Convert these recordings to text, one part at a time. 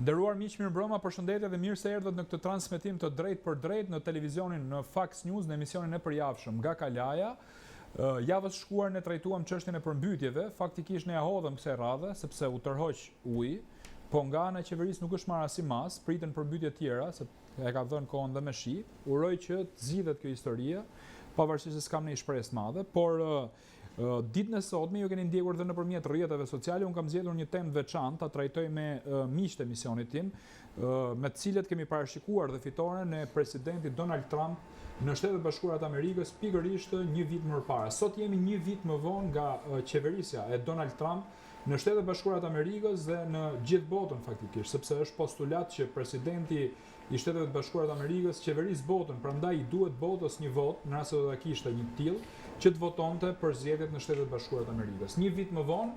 Nderuar miq, mirëmbrëma, përshëndetje dhe mirë se erdhët në këtë transmetim të drejt për drejt në televizionin në Fox News në emisionin e përjavshëm nga Kalaja. Javës shkuar ne trajtuam çështjen e përmbytjeve, faktikisht ne ja hodhëm kësaj radhe sepse u tërhoq uji, po nga ana e qeverisë nuk është marrë as mas, pritën përmbytje tjera, se e ka dhënë kohën dhe me shi. Uroj që të zgjidhet kjo historia, pavarësisht se s'kam një shpresë madhe, por ditën e sotme ju keni ndjekur dhe nëpërmjet rrjeteve sociale, unë kam zgjedhur një temë veçantë, ta trajtoj me miqtë e misionit tim, me të cilët kemi parashikuar dhe fitoren e presidentit Donald Trump në Shtetet Bashkuara të Amerikës pikërisht një vit më parë. Sot jemi një vit më vonë nga qeverisja e Donald Trump në Shtetet Bashkuara të Amerikës dhe në gjithë botën faktikisht, sepse është postulat që presidenti i Shtetet Bashkuara të Amerikës qeveris botën, prandaj i duhet botës një vot, në rast se do ta kishte një tillë, që të votonte për zgjedhjet në Shtetet Bashkuara të Amerikës. Një vit më vonë,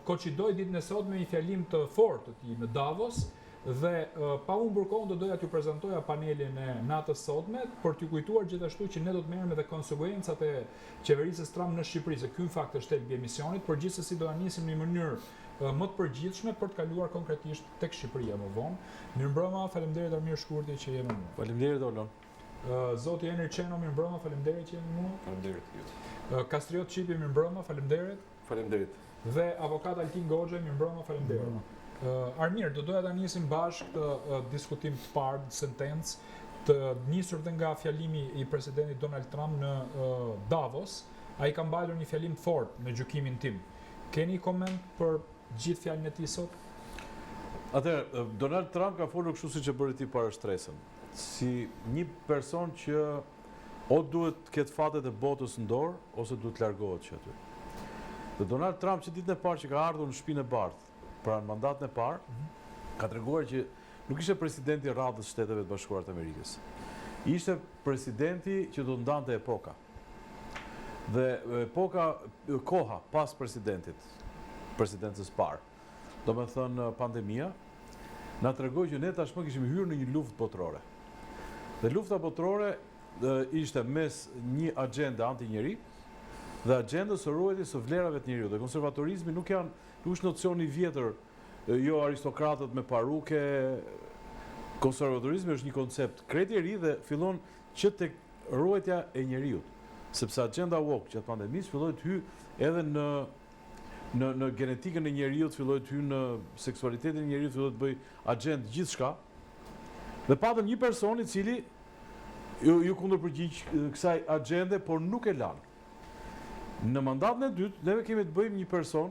koincidoi ditën e sotme me një fjalim të fortë të tij në Davos, dhe pa humbur kohën do doja t'ju prezantoja panelin e natës sotme për t'ju kujtuar gjithashtu që ne do të merrem edhe konsekwencat e qeverisës Trump në Shqipëri, se ky në fakt është thelbi i emisionit, por gjithsesi do ta nisim në një mënyrë më të përgjithshme për të kaluar konkretisht tek Shqipëria më vonë. Mirëmbrëma, faleminderit Armir Shkurti që jeni me mua. Faleminderit Olon. Zoti Enri Çeno, mirëmbrëma, faleminderit që jeni me mua. Faleminderit ju. Kastriot Çipi, mirëmbrëma, faleminderit. Faleminderit. Dhe avokat Altin Goxha, mirëmbrëma, faleminderit. Armir, do doja ta nisim bashkë të diskutim të parë, sentencë, të nisur dhe nga fjalimi i presidentit Donald Trump në Davos. Ai ka mbajtur një fjalim të fortë në gjykimin tim. Keni koment për gjithë fjalën e tij sot? Atëherë, Donald Trump ka folur kështu siç e bëri ti para shtresën, si një person që o duhet të ketë fatet e botës në dorë, ose duhet të largohet që aty. Dhe Donald Trump që ditën e parë që ka ardhur në Shtëpinë e Bardhë, pra në mandatën e parë, ka treguar që nuk ishte presidenti i radhës së Shteteve të Bashkuara të Amerikës. Ishte presidenti që do ndante epoka. Dhe koha pas presidencës parë, do me thënë pandemia, na tregoi që ne tashmë kishim hyrë në një luftë botërore. Dhe lufta botërore ishte mes një agjende anti-njeri dhe agjendës së ruajtjes së vlerave të njeriut. Dhe konservatorizmi nuk është nocioni i vjetër, jo aristokratët me paruke. Konservatorizmi është një koncept krejt i ri dhe fillon që tek ruajtja e njeriut. Sepse agjenda woke që pandemisë filloi të hyjë edhe në genetikën e njeriut, filloi të hyjë në seksualitetin e njeriut, filloi të bëj agjendë gjithçka. Dhe patëm një person i cili ju kundërpërgjigj kësaj agjende, por nuk e lan. Në mandatën e dytë, neve kemi të bëjmë një person,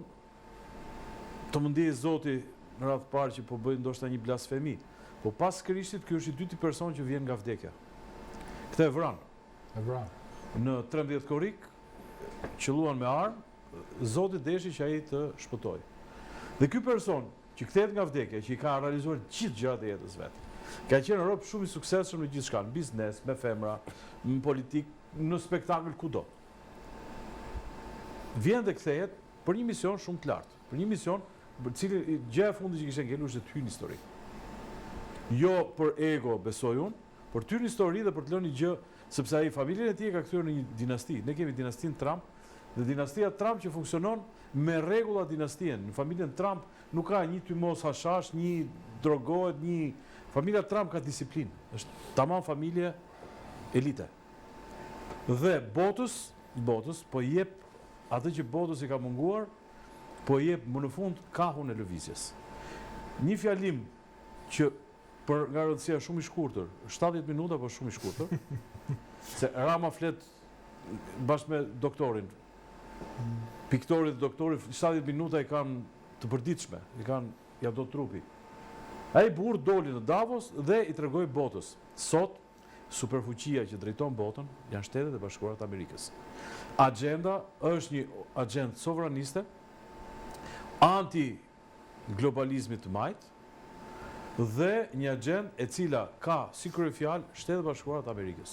të më ndjejë Zoti në radhë parë që po bëjmë ndoshta një blasfemi, po pas Krishtit, ky është i dyti person që vjen nga vdekja. Këtë e vran. Në 13 korrik, qelluan me armë, Zoti deshi që ai të shpëtojë. Dhe ky person që kthehet nga vdekja, që i ka realizuar gjithë gjërat e jetës vet, ka qenë rob shumë i suksesshëm në gjithçka, në biznes, me femra, në politik, në spektakël, kudo. Vjen dhe kthehet për një mision shumë të lartë, për një mision për cili gjëja e fundit që kishte ngelur është të hyrë në histori. Jo për ego, besoj unë, për të hyrë në histori dhe për të lënë një gjë, sepse ai familjen e tij ka kthyer në një dinasti. Ne kemi dinastinë Trump, dhe dinastia Trump që funksionon me rregulla dinastien. Në familjen Trump nuk ka një tymos hashash, një drogohet, një familja Trump ka disiplinë. Është tamam familje elite. Dhe botës po jep atë që botës i ka munguar, po jep më në fund kahun e lëvizjes. Një fjalim që për nga rëndësia shumë i shkurtër, 70 minuta po shumë i shkurtër, se Rama flet bashkë me doktorin, piktorit dhe doktorit, 70 minuta i kanë të përditshme, i kanë ja do trupi. Ai burr doli në Davos dhe i tregoi botës. Sot, superfuqia që drejton botën janë Shtetet e Bashkuara të Amerikës. Agenda është një agendë sovraniste, anti-globalizmit të majtë, dhe një agendë e cila ka si kryefjalë Shtetet e Bashkuara të Amerikës.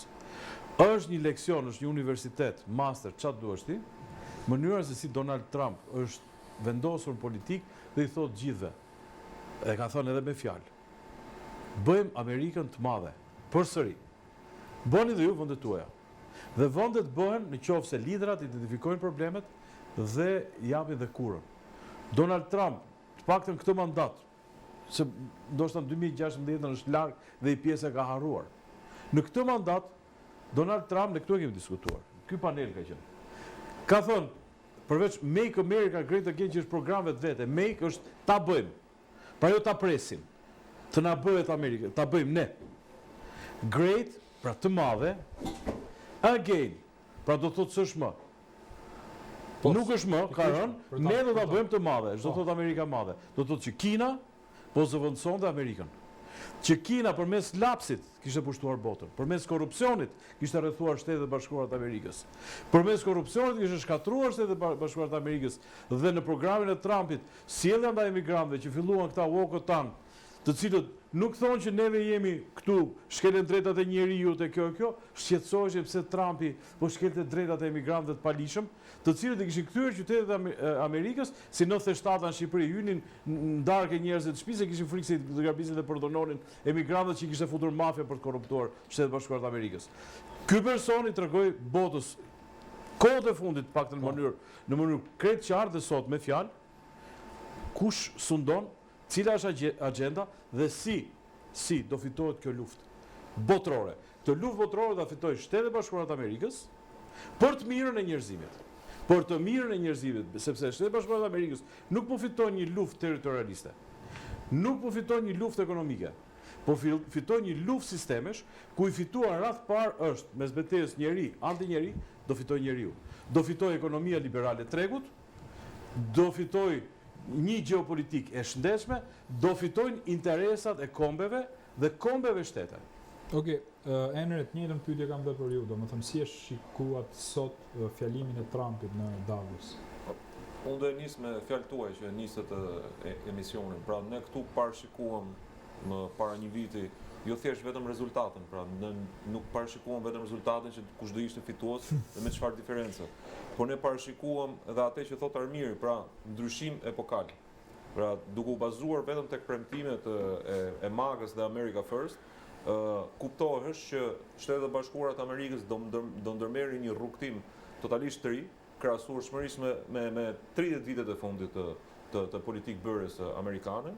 Është një leksion, është një universitet, master, çfarë duhesh ti, mënyra se si Donald Trump është vendosur në politikë dhe i thotë gjithëve, e ka thënë edhe me fjalë, bëjmë Amerikën të madhe, përsëri. Bëni dhe ju vendet tuaja. Dhe vendet bëhen në qoftë se liderat identifikojnë problemet dhe japin dhe kurën. Donald Trump, të paktën këtë mandat, se ndoshta në 2016 është larg dhe i pjesa ka harruar. Në këtë mandat Donald Trump, ne këtu e kemi diskutuar. Ky panel ka qenë. Ka thënë, përveç Make America Great Again, që është program vetë, Make është ta bëjmë. Pra jo ta presim. Të na bëhet Amerikë, ta bëjmë ne. Great, pra të madhe, again, pra do të thotë s'është më. Nuk është më, ka rënë, ne do ta bëjmë të madhe, do të thotë Amerika e madhe. Do të thotë që Kina po zëvendësonte Amerikën. Që Kina përmes lapsit kishte pushtuar botën, përmes korrupsionit kishte rrethuar Shtetet e Bashkuara të Amerikës. Përmes korrupsionit kishte shkatruar Shtetet e Bashkuara të Amerikës dhe në programin e Trumpit sjellja ndaj emigrantëve që filluan këta walk-o-tan, të cilët nuk thonë që neve jemi këtu, shkelen drejtat e njeriut e kjo, shqetësoheshin pse Trumpi po shkelte drejtat e emigrantëve të palishëm, të cilët e kishin kthyer qytetet e Amerikës, si 97 në Shqipëri, hynin në darkë njerëzit të shtëpisë, kishin frikë se do gabisin dhe përdononin emigrantët që i kishte futur mafia për të korruptuar Shtetet e Bashkuara të Amerikës. Ky person i tregoi botës kohët e fundit, paktën në mënyrë krejt qartë dhe sot me fjalë, kush sundon, cila është agenda dhe si do fitohet kjo luftë botërore. Këtë luftë botërore do fitojë Shtetet e Bashkuara të Amerikës për të mirën e njerëzimit. Për të mirën e njerëzimit, sepse Shtetet e Bashkuara të Amerikës nuk po fitojnë një luftë territorialiste. Nuk po fitojnë një luftë ekonomike. Po fitojnë një luftë sistemesh, ku i fituar radh parë është mes betejës njeri anti-njeri, do fitojë njeriu. Do fitojë ekonomia liberale e tregut, do fitojë një geopolitik e shëndetshme, do fitojnë interesat e kombeve dhe kombeve shtete. Okej, Enret, njëjtën pyetje kam bërë për ju, domethënë si e shikuat sot fjalimin e Trumpit në Davos? Unë do e nis me fjalët tuaj që nisët emisionin. Pra ne këtu parashikuam më para një viti jo thjesht vetëm rezultatin, pra nuk parashikuam vetëm rezultatin që kush do ishte fitues dhe me çfarë diferencë. Por ne parashikuam edhe atë që thot Armiri, pra ndryshim epokal. Pra duke u bazuar vetëm tek premtimet e Magës dhe America First, kuptohesh që Shtetet e Bashkuara të Amerikës do ndërmerrin një rrugtim totalisht të ri, krahasueshmërisht me 30 vitet e fundit të politikë bërjes amerikane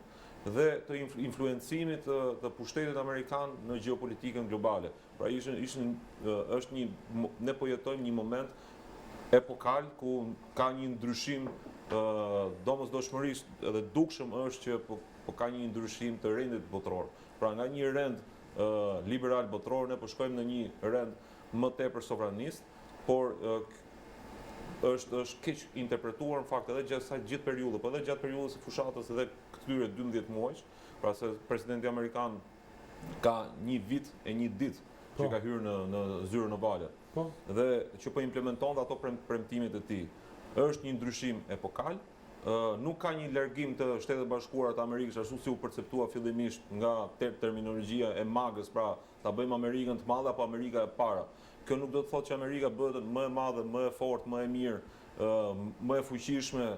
dhe të influencimit të pushtetit amerikan në gjeopolitikën globale. Pra ne po jetojmë një moment epokal ku ka një ndryshim domosdoshmërisht edhe dukshëm është që po ka një ndryshim të rendit botror. Pra nga një rend liberal botror ne po shkojmë në një rend më tepër sovranist, por është keq interpretuar në fakt edhe gjatë asaj gjithë periudhë, po edhe gjatë periudhës së fushatës edhe këtyre 12 muajsh, pra se presidenti amerikan ka një vit e një ditë që ka hyrë në zyrën ovale. Dhe që po implementon dhe ato premtimet e tij. Është një ndryshim epokal, nuk ka një largim të Shtetet e Bashkuara të Amerikës ashtu si u perceptua fillimisht nga terminologjia e Magës, pra ta bëjmë Amerikën të madhe apo Amerika e para. Kjo nuk do të thotë që Amerika bëhet më e madhe, më e fortë, më e mirë, më e fuqishme,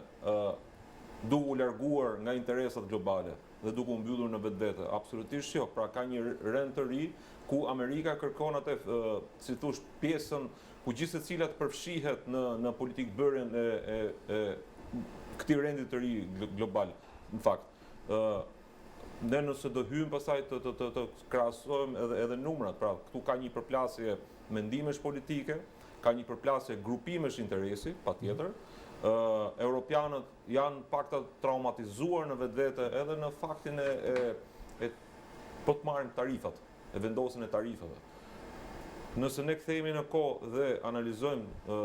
duke u larguar nga interesat globale dhe duke u mbyllur në vetvete. Absolutisht jo. Pra ka një rend të ri ku Amerika kërkon atë, si thosh, pjesën ku gjithë secila të përfshihet në politikë bërjen e këtij rendi të ri global. Në fakt, ne nëse do hyjmë pastaj të krahasojmë edhe numrat, pra këtu ka një përplasje mendimesh politike, ka një përplasje grupimesh interesi, patjetër. Europianët janë pakta traumatizuar në vetvete edhe në faktin po të marrin tarifat, e vendosjen e tarifave. Nëse ne kthehemi në kohë dhe analizojmë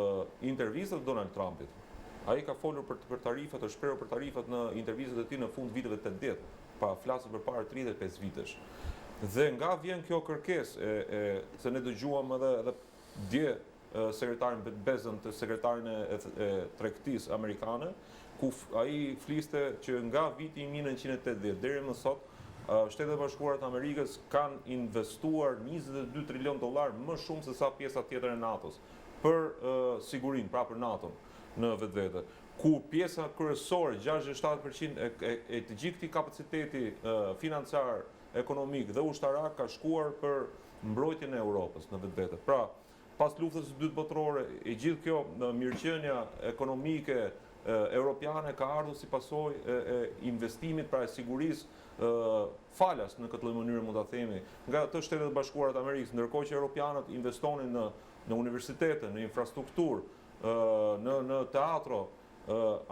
intervistat e Donald Trumpit, ai ka folur për tarifat, është shprehur për tarifat në intervistat e tij në fund viteve 80, pa flasur përpara 35 vitesh. Dhe nga vjen kjo kërkesë se ne dëgjuam edhe dje sekretarin Bezën, sekretarin e tregtisë amerikane, ku ai fliste që nga viti 1980 deri më sot Shtetet e Bashkuara të Amerikës kanë investuar $22 trilion më shumë se sa pjesa tjetër e NATO-s për sigurinë, pra për NATO-n në vetvete. Ku pjesa kryesore, 67% e të gjithë këtij kapaciteti financiar, ekonomik dhe ushtarak ka shkuar për mbrojtjen e Europës në vetvete. Pra, pas luftës së dytë botërore, e gjithë kjo mirëqenia ekonomike europiane ka ardhur si pasojë e investimit, pra e sigurisë falas në këtë lloj mënyre mund ta themi nga të Shtetet e Bashkuara të Amerikës, ndërkohë që europianët investonin në universitete, në infrastrukturë, në teatro.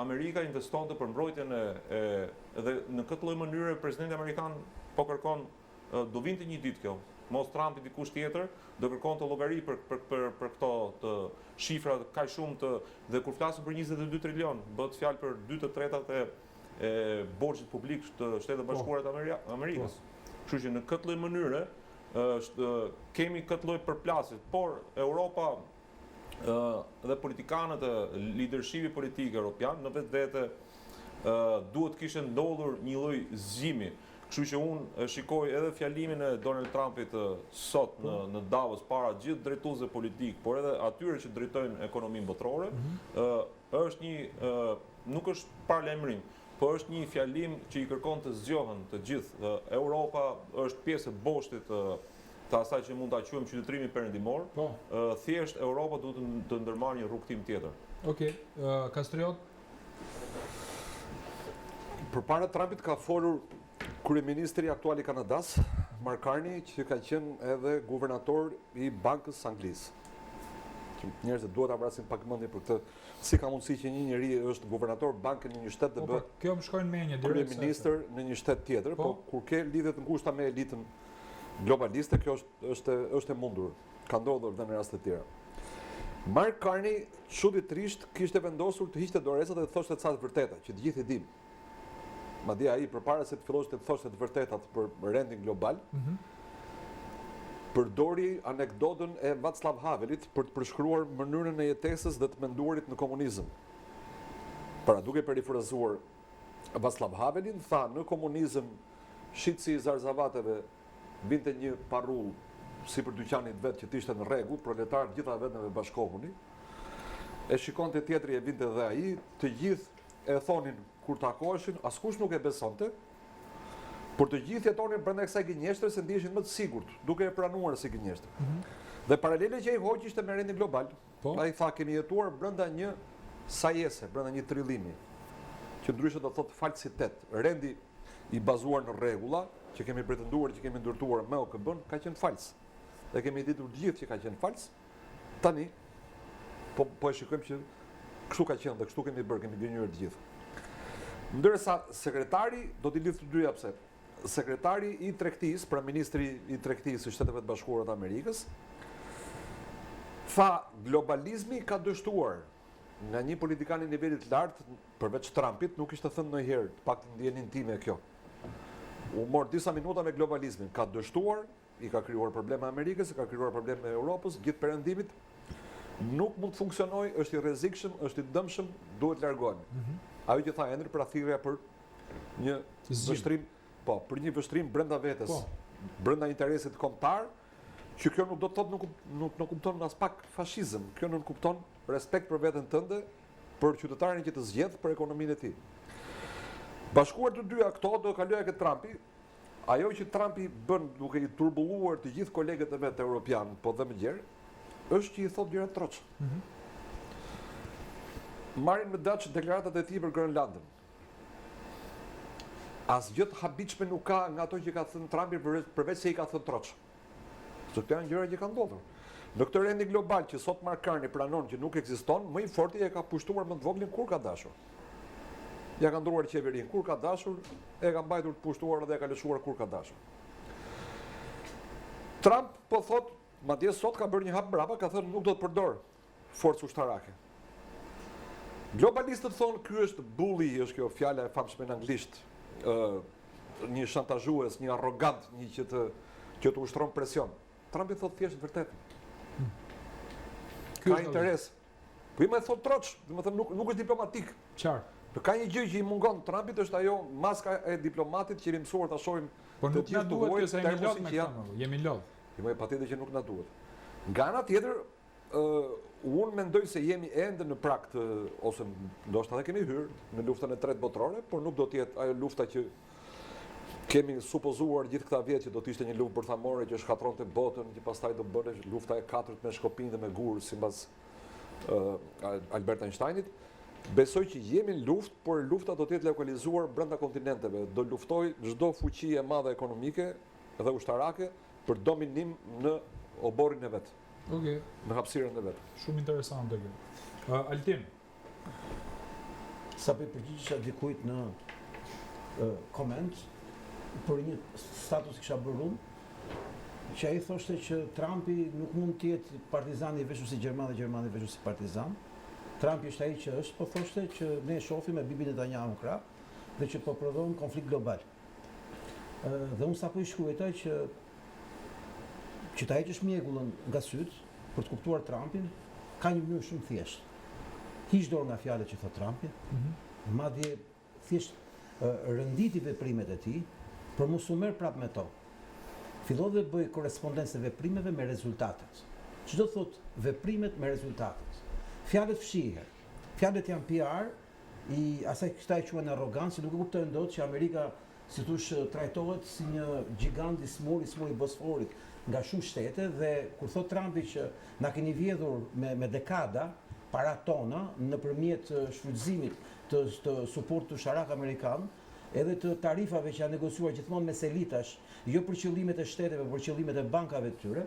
Amerika investonte për mbrojtjen dhe në këtë lloj mënyre presidenti amerikan po kërkon do vinte një ditë kjo. Mos Trumpi dikush tjetër do kërkon të llogari për këto të shifra kaq shumë dhe kur flasim për 22 trilion, bëhet fjalë për 2/3 e borxhit publik të Shtetet e Bashkuara të Amerikës. Kështu që në këtë lloj mënyre kemi këtë lloj përplasje, por Europa dhe politikanët e lidershipi politik evropian në vetvete duhet kishte ndodhur një lloj zgjimi. Kështu që unë shikoj edhe fjalimin e Donald Trumpit sot në Davos para gjithë drejtuesve politik, por edhe atyre që drejtojnë ekonominë botërore, është një nuk është paralajmërim, por është një fjalim që i kërkon të zgjohen të gjithë. Europa është pjesë e boshtit të asaj që mund ta quajmë qytetërimi perëndimor. Thjesht Europa duhet të ndërmarrë një rrugtim tjetër. Okej, Kastriot. Përpara Trumpit ka folur kryeministri aktual i Kanadas, Mark Carney, që ka qenë edhe guvernator i Bankës Anglisë. Njerëzit duhet ta vrasin pak mendje për këtë, si ka mundësi që një njeri është guvernator banke në një shtet dhe bëhet kjo më shkojnë me një direkt kryeministër në një shtet tjetër, po kur ke lidhje të ngushta me elitën globaliste, kjo është e mundur. Ka ndodhur edhe në raste të tjera. Mark Carney çuditërisht kishte vendosur të hiqte dorezat dhe të thoshte ca të vërteta, që të gjithë i dim. Madje ai përpara se të fillosh të thoshte të vërtetat për rendin global, përdori anekdotën e Václav Havelit për të përshkruar mënyrën e jetesës dhe të menduarit në komunizëm. Pra duke perifrazuar Václav Havelin, tha në komunizëm shitësi i zarzavateve vinte një parull si për dyqanit vetë që t'ishte në rregull, proletar gjitha vetëve bashkohuni, e shikonte tjetri e vinte dhe ai, të gjithë e thonin kur takoheshin, askush nuk e besonte, por të gjithë jetonin brenda kësaj gënjeshtre se ndiheshin më të sigurt, duke e pranuar si gënjeshtër. Dhe paralele që ai hoqi ishte me rendin global. Ai tha kemi jetuar brenda një sajese, brenda një trillimi, që ndryshe do thotë falsitet. Rendi i bazuar në rregulla, që kemi pretenduar që kemi ndërtuar me OKB-n, ka qenë fals. Dhe kemi ditur të gjithë që ka qenë fals. Tani po e shikojmë që kështu ka qenë dhe kështu kemi bërë, kemi gënjur të gjithë. Ndërsa sekretari do t'i lidh të dyja pse. Sekretari i tregtisë, pra ministri i tregtisë së Shteteve të Bashkuara të Amerikës, tha globalizmi ka dështuar nga një politikan i nivelit lartë, përveç Trumpit, nuk ishte thënë ndonjëherë, paktën ndjenin time kjo. U mor disa minuta me globalizmin, ka dështuar, i ka krijuar probleme Amerikës, i ka krijuar probleme Europës, gjithë perëndimit, nuk mund të funksionojë, është i rrezikshëm, është i dëmshëm, duhet largohemi. Ajo që tha Endre pra thirrja për një vështrim, për një vështrim brenda vetes, brenda interesit kombëtar, që kjo nuk do të thotë nuk kupton as pak fashizëm, kjo nuk kupton respekt për veten tënde, për qytetarin që të zgjedh, për ekonominë e tij. Bashkuar të dyja këto do kaloja këtë Trumpi, ajo që Trumpi bën duke i turbulluar të gjithë kolegët e vet europian, po dhe më gjerë, është që i thotë gjëra troç. Marrin me dash deklaratat e tij për Grönlandën. Asgjë të habitshme nuk ka nga ato që ka thënë Trumpi përveç se i ka thënë troç. Se këto janë gjëra që kanë ndodhur. Në këtë rendi global që sot Mark Carney pranon që nuk ekziston, më i forti e ka pushtuar më të voglin kur ka dashur. Ja ka ndruar qeverinë kur ka dashur, e ka mbajtur të pushtuar dhe e ka lëshuar kur ka dashur. Trump po thot, madje sot ka bërë një hap brapa, ka thënë nuk do të përdor forcë ushtarake. Globalistët thonë ky është bully, është kjo fjala e famshme në anglisht, një shantazhues, një arrogant, një që të ushtron presion. Trumpi thotë thjesht vërtetën. Ka interes. Po i më thot troç, domethënë nuk është diplomatik. Qartë. Ka një gjë që i mungon Trumpit është ajo maska e diplomatit që jemi mësuar ta shohim. Po nuk na duhet kjo se jemi lodh me këtë. Jemi lodh. Jo, patjetër që nuk na duhet. Nga ana tjetër, unë mendoj se jemi ende në prag të, ose ndoshta edhe kemi hyrë në luftën e tretë botërore, por nuk do të jetë ajo lufta që kemi supozuar gjithë këta vjet që do të ishte një luftë bërthamore që shkatronte botën, që pastaj do bëhej lufta e katërt me Shkopin dhe me Gur sipas Albert Einsteinit. Besoj që jemi në luftë, por lufta do të jetë lokalizuar brenda kontinenteve. Do luftoj çdo fuqi e madhe ekonomike dhe ushtarake për dominim në oborrin e vet, Okej, në hapësirën e vet. shumë interesante kjo. Altin, Sa për përgjigjesha dikujt në koment për një status kisha bërë unë, që ai thoshte që Trumpi nuk mund të jetë partizani i veshur si Gjerman dhe Gjermani i veshur si partizan. Trumpi është ai që është, po thoshte që ne shohim me Bibi Netanyahu krah dhe që po prodhon konflikt global. Dhe unë sapo i shkruajtoj që ta heqësh mjegullën nga syt për të kuptuar Trumpin, ka një mënyrë shumë thjeshtë. Hiq dorë nga fjalët që thot Trumpi, madje thjesht rënditi veprimet e tij për mos u merr prapë me to. Fillo dhe bëj korrespondencë e veprimeve me rezultatet. Çdo thot veprimet me rezultatet. Fjalët fshihen. Fjalët janë PR i asaj këta e quhen arrogancë, nuk e kuptojnë dot që Amerika si thosh trajtohet si një gjigant i smur i Bosforit nga shumë shtete dhe kur thot Trumpi që na keni vjedhur me dekada para tona nëpërmjet shfrytëzimit të suportit usharak amerikan, edhe të tarifave që janë negociuar gjithmonë mes elitash, jo për qëllimet e shteteve, por për qëllimet e bankave të tyre,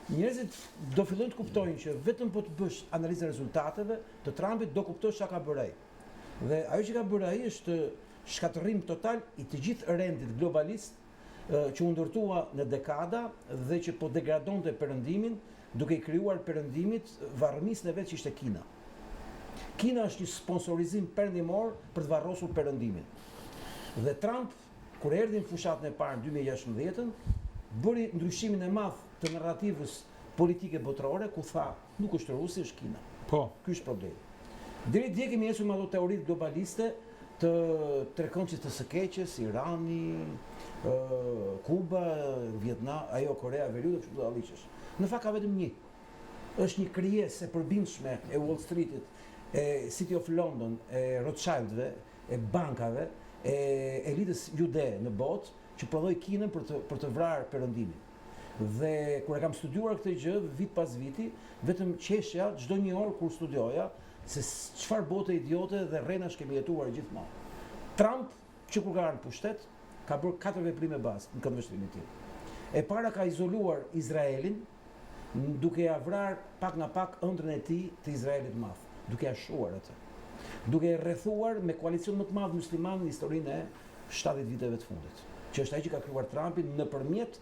njerëzit do fillojnë të kuptojnë që vetëm po të bësh analizë e rezultateve të Trumpit do kuptosh çka ka bërë ai. Dhe ajo që ka bërë ai është shkatërrim total i të gjithë rendit globalist që u ndërtua në dekada dhe që po degradonte perëndimin, duke i krijuar perëndimit varrëmisën e vet që ishte Kina. Kina është një sponsorizim perëndimor për të varrosur perëndimin. Dhe Trump, kur erdhi në fushatën e parë në 2016, bëri ndryshimin e madh të narrativës politike botërore, ku tha, nuk është Rusi, është Kina. po, Ky është problemi. Deri dje kemi ecur me ato teoritë globaliste të trekonçit të së keqes, Irani, Kuba, Vietnam, ajo Korea e Veriut, kështu dalliqesh. Në fakt ka vetëm një. Është një krijesë e përbindshme e Wall Streetit, e City of London, e Rothschildve, e bankave, e elitës jude në botë që prodhoi Kinën për të vrarë perëndimin. Dhe kur e kam studiuar këtë gjë vit pas viti, vetëm qeshja çdo një orë kur studioja se çfarë bote idiote dhe rrenash kemi jetuar gjithmonë. Trump, që kur ka ardhur në pushtet, ka bërë 4 veprime bazë në këndvështrimin e tij. E para ka izoluar Izraelin duke ja vrarë pak nga pak ëndrrën e tij të Izraelit të madh, duke ja shuar atë. Duke e rrethuar me koalicion më të madh musliman në historinë e 70 viteve të fundit, që është ai që ka krijuar Trumpin nëpërmjet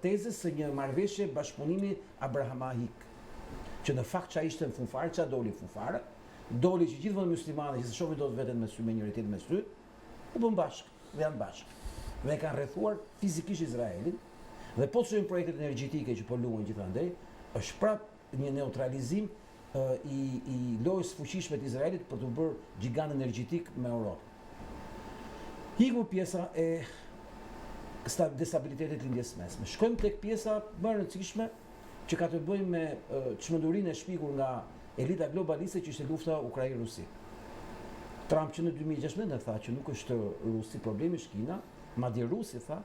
tezës së një marrëveshje bashkëpunimi abrahamik, që në fakt ç'a ishte në funfare, ç'a doli funfare, doli që gjithë muslimanë që se shohin dot veten me sy me njëri tjetrin me sy, u bën bashkë dhe janë bashkë. Dhe kanë rrethuar fizikisht Izraelin, dhe po të shohim projektet energjetike që po luajnë gjithandej, është prapë një neutralizim i lojës fuqishme të Izraelit për të bërë gjigant energjetik me Europën. Hiku pjesa e destabilitetit lindjes mesme. Shkojmë tek pjesa më e rëndësishme që ka të bëjë me çmendurinë e shpikur nga elita globaliste që ishte lufta Ukrainë-Rusi. Trump që në 2016 e tha që nuk është Rusi problemi, është Kina, madje Rusi tha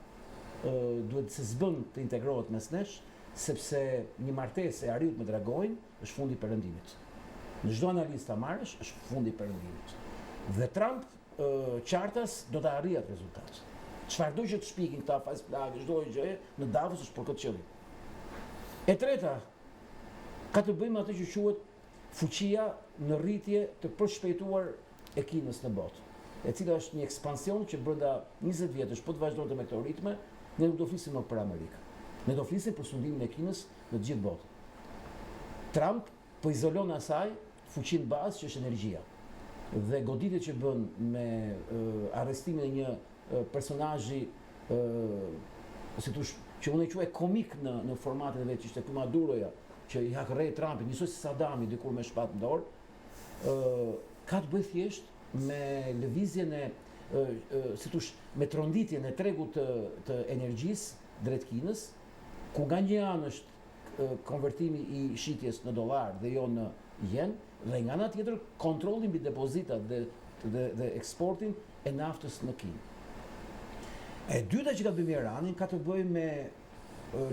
duhet se s'bën të integrohet mes nesh, sepse një martesë e Ariut me Dragojin është fundi i perëndimit. Në çdo analizë ta marrësh, është fundi i perëndimit. Dhe Trump qartas do të arrijë atë rezultat. Çfarëdo që të shpikin këta faz plagë, çdo gjë në Davos është për këtë qëllim. E treta ka të bëjë me atë që quhet fuqia në rritje të përshpejtuar e Kinës në botë, e cila është një ekspansion që brenda 20 vjetësh po të vazhdonte me këto ritme, ne nuk do flisim më për Amerikë. Ne do flisim për sundimin e Kinës në të gjithë botën. Trump po izolon asaj fuqinë bazë që është energjia. Dhe goditjet që bën me arrestimin e një personazhi si thosh që unë e quaj komik në formatin e vet që ishte ky Maduroja, që i hakrrei Trumpin, njësoj si Sadami dikur me shpatë në dorë, ka të bëjë thjesht me lëvizjen e si thosh me tronditjen e tregut të energjisë drejt Kinës, ku nga një anë është konvertimi i shitjes në dollar dhe jo në yen, dhe nga ana tjetër kontrolli mbi depozitat dhe eksportin e naftës në Kinë. E dyta që ka të bëjë me Iranin ka të bëjë me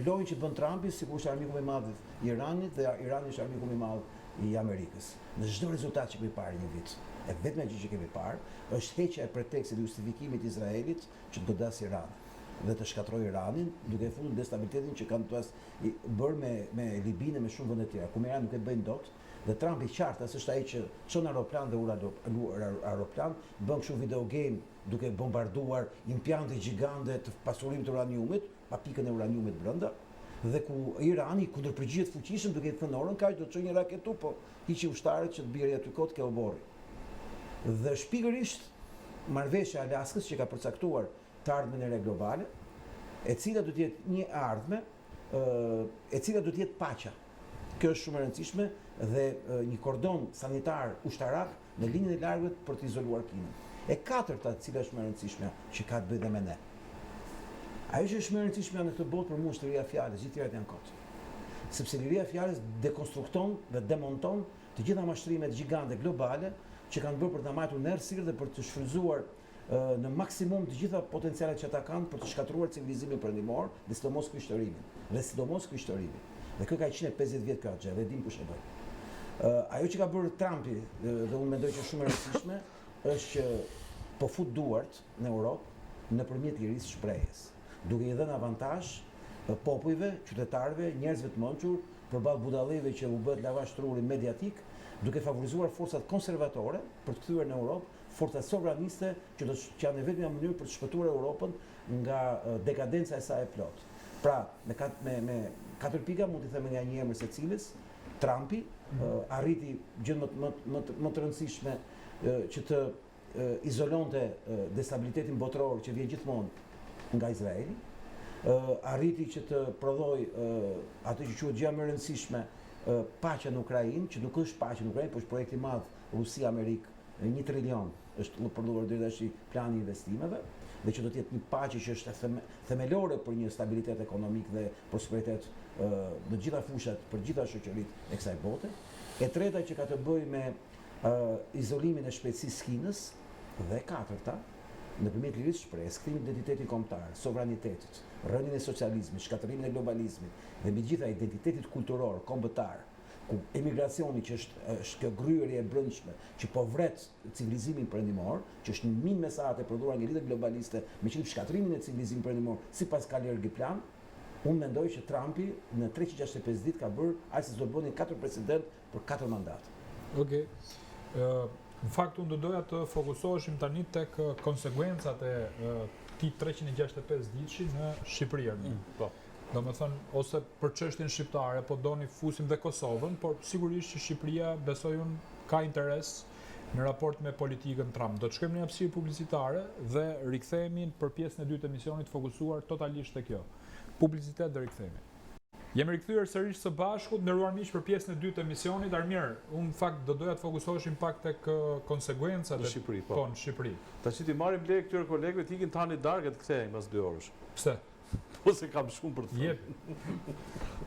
lojën që bën Trumpi, sikur është armiku më i madh i Iranit dhe Irani është armiku më i madh i Amerikës. Në çdo rezultat që kemi parë një vit, e vetme gjë që kemi parë është heqja e pretekstit dhe justifikimit të Izraelit që të godas Iranin dhe të shkatrojë Iranin, duke fundur destabilitetin që kanë pas bërë me Libinë e me shumë vende të tjera, ku me Iran nuk e bëjnë dot. Dhe Trump i qartë është ai që çon aeroplan dhe ur aeroplan, bën kështu video game duke bombarduar impiante gjigande të pasurimit të uraniumit, pa pikën e uraniumit brenda, dhe ku Irani kundërpërgjigjet fuqishëm duke i thënë orën kaq do të çojë një raketu, po hiqi ushtarët që të bjerë aty kot ke oborri. Dhe shpikërisht marrëveshja e Alaskës që ka përcaktuar të ardhmen e re globale, e cila do të jetë një ardhme, e cila do të jetë paqja. Kjo është shumë e rëndësishme dhe një kordon sanitar ushtarak në linjën e largët për të izoluar Kinën. E katërta, e cila është më e rëndësishme, që ka të bëjë dhe me ne. Ajo që është më e rëndësishme në këtë botë për mua është liria e fjalës, gjithë tjerat janë kot. Sepse liria e fjalës dekonstrukton dhe demonton të gjitha mashtrimet gjigande globale që kanë bërë për të marrë në errësirë dhe për të shfrytzuar në maksimum të gjitha potencialet që ata kanë për të shkatruar civilizimin perëndimor, dhe sidomos krishterimin. Dhe kjo ka 150 vjet kjo gjë, dhe dim kush e bën. Ajo që ka bërë Trumpi, dhe unë mendoj që është shumë e rëndësishme, është që po fut duart në Europë nëpërmjet lirisë shprehjes, duke i dhënë avantazh popujve, qytetarëve, njerëzve të mençur, përballë budallëve që u bëhet lavash truri mediatik, duke favorizuar forcat konservatore për të kthyer në Europë forcat sovraniste që janë në vetmja mënyrë për të shpëtuar Europën nga dekadenca e saj e plotë. Pra, me 4 pika mund t'i themi nga një emër secilës, Trumpi arriti gjën më të rëndësishme që të izolonte destabilitetin botëror që vjen gjithmonë nga Izraeli, arriti që të prodhoj atë që quhet gjë më e rëndësishme, paqja në Ukrainë, që nuk është paqja në Ukrainë, por është projekt i madh Rusia-Amerikë, 1 trilion është përdorur deri tash plani i investimeve, dhe që do të jetë një paqe që është themelore për një stabilitet ekonomik dhe prosperitet në gjitha fushat për gjitha shoqëritë e kësaj bote. E treta që ka të bëjë me izolimin e shpejtësisë Kinës, dhe e katërta, nëpërmjet lirisë shprehjes, kthimin e identitetit kombëtar, sovranitetit, rënien e socializmit, shkatërimin e globalizmit dhe mbi gjitha identitetit kulturor kombëtar, ku emigracioni që është kjo gryerje e brendshme që po vret civilizimin perëndimor, që është një minë mesate prodhuar nga elita globaliste me qëllim shkatrimin e civilizimit perëndimor sipas Kalergi plan, unë mendoj që Trumpi në 365 ditë ka bërë aq sa do bënin 4 president për 4 mandate. Okej. Në fakt unë do doja të fokusoheshim tani tek konsekuencat e këtij 365 ditëshi në Shqipëri. Po. Do me thënë, ose për çështjen shqiptare, po doni fusim dhe Kosovën, por sigurisht që Shqipëria, besoj unë, ka interes në raport me politikën Trump. Do të shkojmë në një hapësirë publicitare dhe rikthehemi për pjesën e dytë të emisionit fokusuar totalisht te kjo. Publicitet dhe rikthehemi. Jemi rikthyer sërish së bashku, nderuar miq, për pjesën e dytë të emisionit. Armir, unë në fakt do doja të fokusoheshim pak tek konsekuencat në Shqipëri, po në Shqipëri. Tash ti marrim lekë këtyre kolegëve të ikin tani darkë të kthehemi pas 2 orësh. Pse? Po se kam shumë për të thënë. Jep.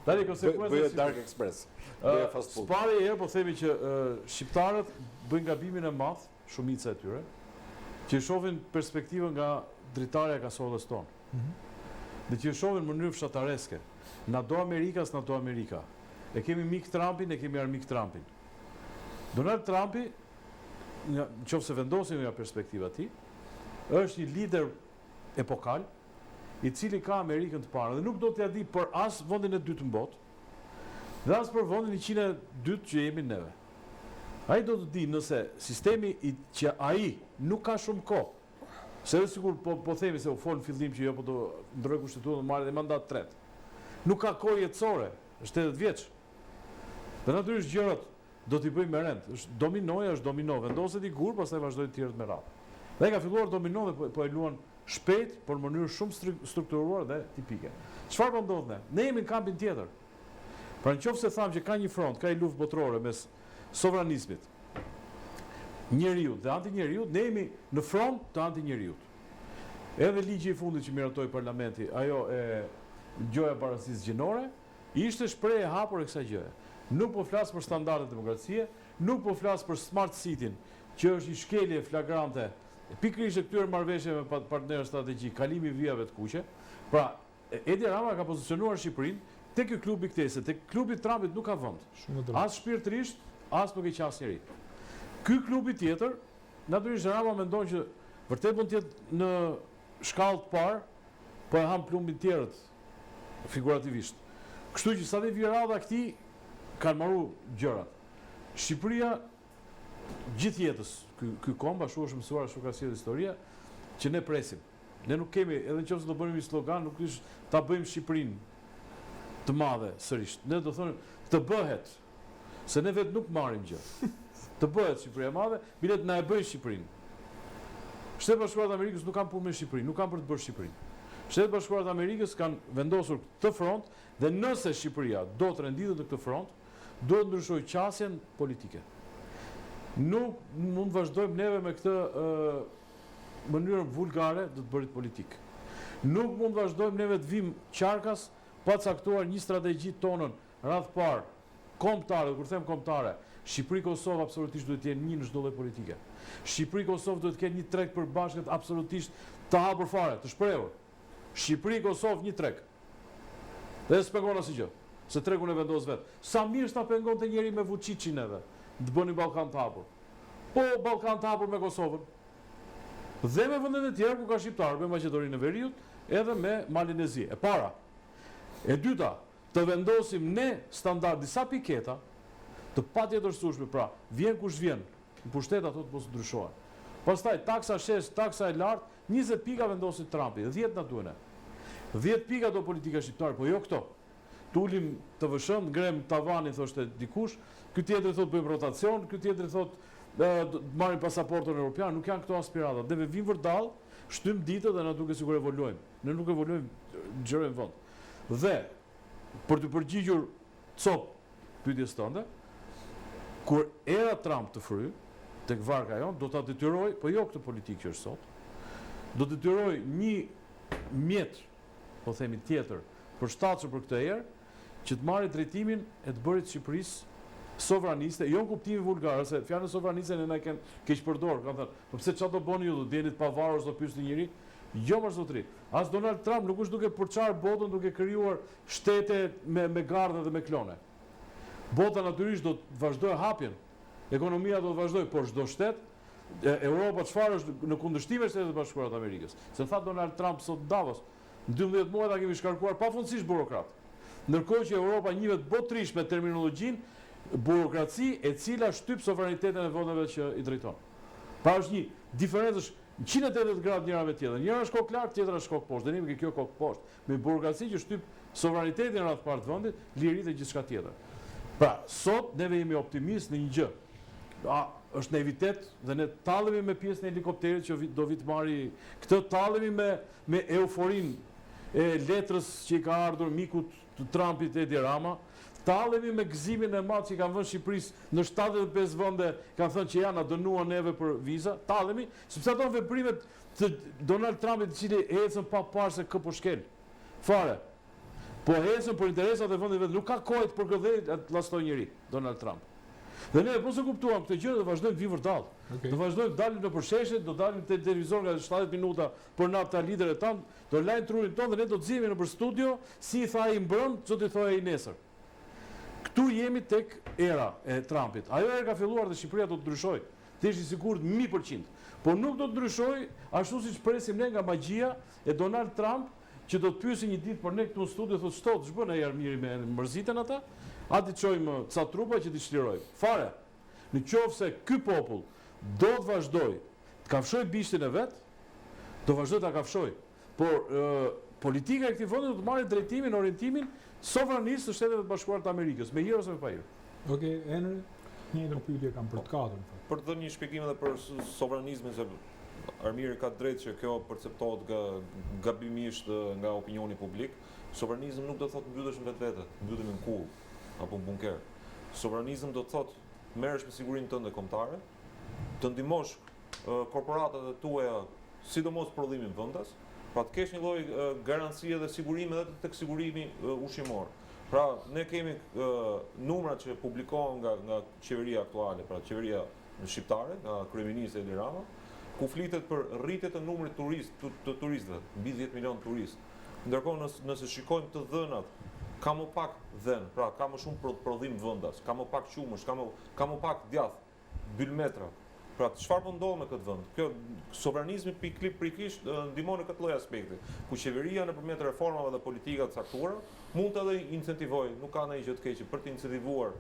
Tani konsekuencat. Bëhet Dark Express. Bëhet fast food. Spari herë po themi që shqiptarët bëjnë gabimin e madh, shumica e tyre, që shohin perspektivën nga dritarja e kasollës tonë. Dhe që shohin në mënyrë fshatareske. Na do Amerika, s'na do Amerika. E kemi mik Trumpin, e kemi armik Trumpin. Donald Trumpi, nëse vendosim nga perspektiva e tij, është një lider epokal, i cili ka Amerikën të parë dhe nuk do t'ja di për as vendin e dytë në botë, dhe as për vendin 102 që jemi neve. Ai do të di nëse sistemi që ai nuk ka shumë kohë, se dhe sigur po themi se u fol në fillim që jo po do ndroj kushtetutën, marrë dhe mandat tret. Nuk ka kohë jetësore, është 80 vjeç. Dhe natyrisht gjërat do t'i bëjmë me rend. Dominoja është domino, vendoset i gur, pastaj vazhdojnë të tjerët me radhë. Dhe ai ka filluar domino dhe po e luan shpejt, por në mënyrë shumë strukturuar dhe tipike. Çfarë po ndodh ne? Ne jemi në kampin tjetër. Pra nëse thamë që ka një front, ka një luftë botërore mes sovranizmit, njeriut dhe anti-njeriut, ne jemi në front të anti-njeriut. Edhe ligji i fundit që miratoi parlamenti, ajo e gjoja barësisë gjinore, ishte shprehje e hapur e kësaj gjëje. Nuk po flas për standardet demokracie, nuk po flas për smart city-n, që është një shkelje flagrante pikërisht e këtyre marrëveshjeve me partnerë strategjik, kalimi i vijave të kuqe. Pra, Edi Rama ka pozicionuar Shqipërinë te ky klub i ktesë, te klubi i Trumpit nuk ka vend. As shpirtërisht, as nuk e qa asnjëri. Ky klubi tjetër, natyrisht Rama mendon që vërtet mund të jetë në shkallë të parë, po e ham plumbin tjerët figurativisht. Kështu që sa dhe vjerada këti kanë marru gjërat. Shqipëria gjithë jetës, ky komb ashtu është mësuar, ashtu ka sjellë historia, që ne presim. Ne nuk kemi, edhe nëse do bënim një slogan, nuk është ta bëjmë Shqipërinë të madhe sërish. Ne do thonë të bëhet, se ne vetë nuk marrim gjë. Të bëhet Shqipëria e madhe, bilet na e bëjnë Shqipërinë. Shtetet Bashkuara të Amerikës nuk kanë punë me Shqipërinë, nuk kanë për të bërë Shqipërinë. Shtetet Bashkuara të Amerikës kanë vendosur këtë front dhe nëse Shqipëria do të renditet në këtë front, duhet të ndryshojë qasjen politike. Nuk mund të vazhdojmë neve me këtë mënyrën vulgare të bërit politik. Nuk mund të vazhdojmë neve të vim qarkas pa caktuar një strategji tonën radh parë, kombëtare, kur them kombëtare, Shqipëri-Kosovë absolutisht duhet të jenë një në çdo lloj politike. Shqipëri-Kosovë duhet të ketë një treg përbashkët absolutisht të hapur fare, të shprehur. Shqipëri-Kosovë një treg. Dhe s'pengon asnjë gjë, se tregun e vendos vet. Sa mirë s'ta pengonte njëri me Vučićin edhe, të bëni Ballkan të hapur. Po Ballkan të hapur me Kosovën. Dhe me vendet e tjera ku ka shqiptarë, me Maqedoninë e Veriut, edhe me Malin e Zi. E para. E dyta, të vendosim ne standard disa piketa të patjetërsueshme, pra, vjen kush vjen, në pushtet ato të mos ndryshohen. Pastaj taksa shes, taksa e lartë, 20 pika vendosit Trumpi, 10 na duhen. 10 pika do politika shqiptare, po jo këto. Tulim të vëshëm, ngrem tavanin, thoshte dikush, ky tjetri thot bëjmë rotacion, ky tjetri thot marrim pasaportën europian, nuk janë këto aspirata. Deve vim vërdall, shtym ditët dhe na duket sikur evoluojmë. Ne nuk evoluojmë, gjërojmë vend. Dhe për të përgjigjur cop pyetjes tënde, kur era Trump të fry, tek varka jon, do ta detyroj, po jo këtë politikë që është sot, do të detyroj një mjet, po themi tjetër, përshtatshëm për këtë erë, që të marrë drejtimin e të bërit Shqipërisë sovraniste, jo në kuptimin vulgar, se fjalën sovraniste ne na kanë keq përdor, kanë thënë, po pse çfarë do bëni ju, do jeni të pavarur, do pyesni njëri? Jo më zotri. As Donald Trump nuk është duke përçar botën, duke krijuar shtete me gardhe dhe me klone. Bota natyrisht do të vazhdojë hapjen. Ekonomia do të vazhdojë, por çdo shtet, Europa çfarë është në kundërshtim me Shtetet Bashkuara të Amerikës? Se tha Donald Trump sot në Davos, në 12 muaj ta kemi shkarkuar pafundësisht burokrat. Ndërkohë që Europa njihet botërisht me terminologjinë burokraci e cila shtyp sovranitetin e vendeve që i drejton. Pra është një diferencë 180 gradë njëra me tjetrën. Njëra është kokë lart, tjetra është kokë poshtë. Dënimi ke kjo kokë poshtë. Me burokraci që shtyp sovranitetin rreth parë të vendit, liritë e gjithçka tjetër. Pra, sot neve jemi optimistë në një gjë. Është naivitet dhe ne tallemi me pjesën e helikopterit që do vit marri këtë, tallemi me euforinë e letrës që i ka ardhur mikut të Trumpit Edi Rama, tallemi me gëzimin e madh që kanë vënë Shqipërisë në 75 vende, kanë thënë që janë dënuar neve për viza, tallemi, sepse ato veprimet të Donald Trumpit, i cili ecën pa parë se kë po shkel. Fare. Po ecën për interesat e vendit vetë, nuk ka kohë të përgëdhej të llastoj njëri, Donald Trump. Dhe ne po se kuptuam këtë gjë, do vazhdojmë vi vërdall. Do vazhdojmë dalim në përsheshje, do dalim te televizor nga 70 minuta për nata liderët tan, do lajm trurin ton dhe ne do të zihemi nëpër studio, si i tha ai mbrëm, ç'do të thojë ai nesër. Këtu jemi tek era e Trumpit. Ajo era ka filluar dhe Shqipëria do të ndryshojë. Të jesh i sigurt 1000%. Por nuk do të ndryshojë ashtu siç presim ne nga magjia e Donald Trump, që do të pyesi një ditë për ne këtu në studio, thotë ç'tot, ç'bën ai armiri me mërziten ata? A ti çojmë ca trupa që ti çlirojmë. Fare. Në qoftë se ky popull do të vazhdojë të kafshojë bishtin e vet, do vazhdojë ta kafshojë. Por politika e këtij vendi do të marrë drejtimin, orientimin sovranist të Shtetet Bashkuara të Amerikës, me hir ose me pa hir. Okej, Henry, një pyetje kam për të katërt. Për të dhënë një shpjegim edhe për sovranizmin, se Armiri ka drejtë që kjo perceptohet gabimisht nga opinioni publik. Sovranizëm nuk do të thotë mbyllesh në vetvete, mbyllesh në kull apo në bunker. Sovranizëm do të thotë merresh me sigurinë tënde kombëtare, të ndihmosh korporatat e tuaja, sidomos prodhimin vendas, pra të kesh një lloj garancie dhe sigurimi edhe tek sigurimi ushqimor. Pra ne kemi numra që publikohen nga qeveria aktuale, pra qeveria shqiptare, nga kryeministri Edi Rama, ku flitet për rritje të numrit të turistëve, mbi 10 milion turistë. Ndërkohë nëse shikojmë të dhënat ka më pak dhen, pra ka më shumë prodhim vendas, ka më pak qumësh, ka më pak djath, bylmetra. Pra, çfarë po ndodh me këtë vend? Kjo sovranizmi pikërisht ndihmon në këtë lloj aspekti, ku qeveria nëpërmjet reformave dhe politikave të caktuara mund të edhe incentivojë, nuk ka ndonjë gjë të keqe për të incentivuar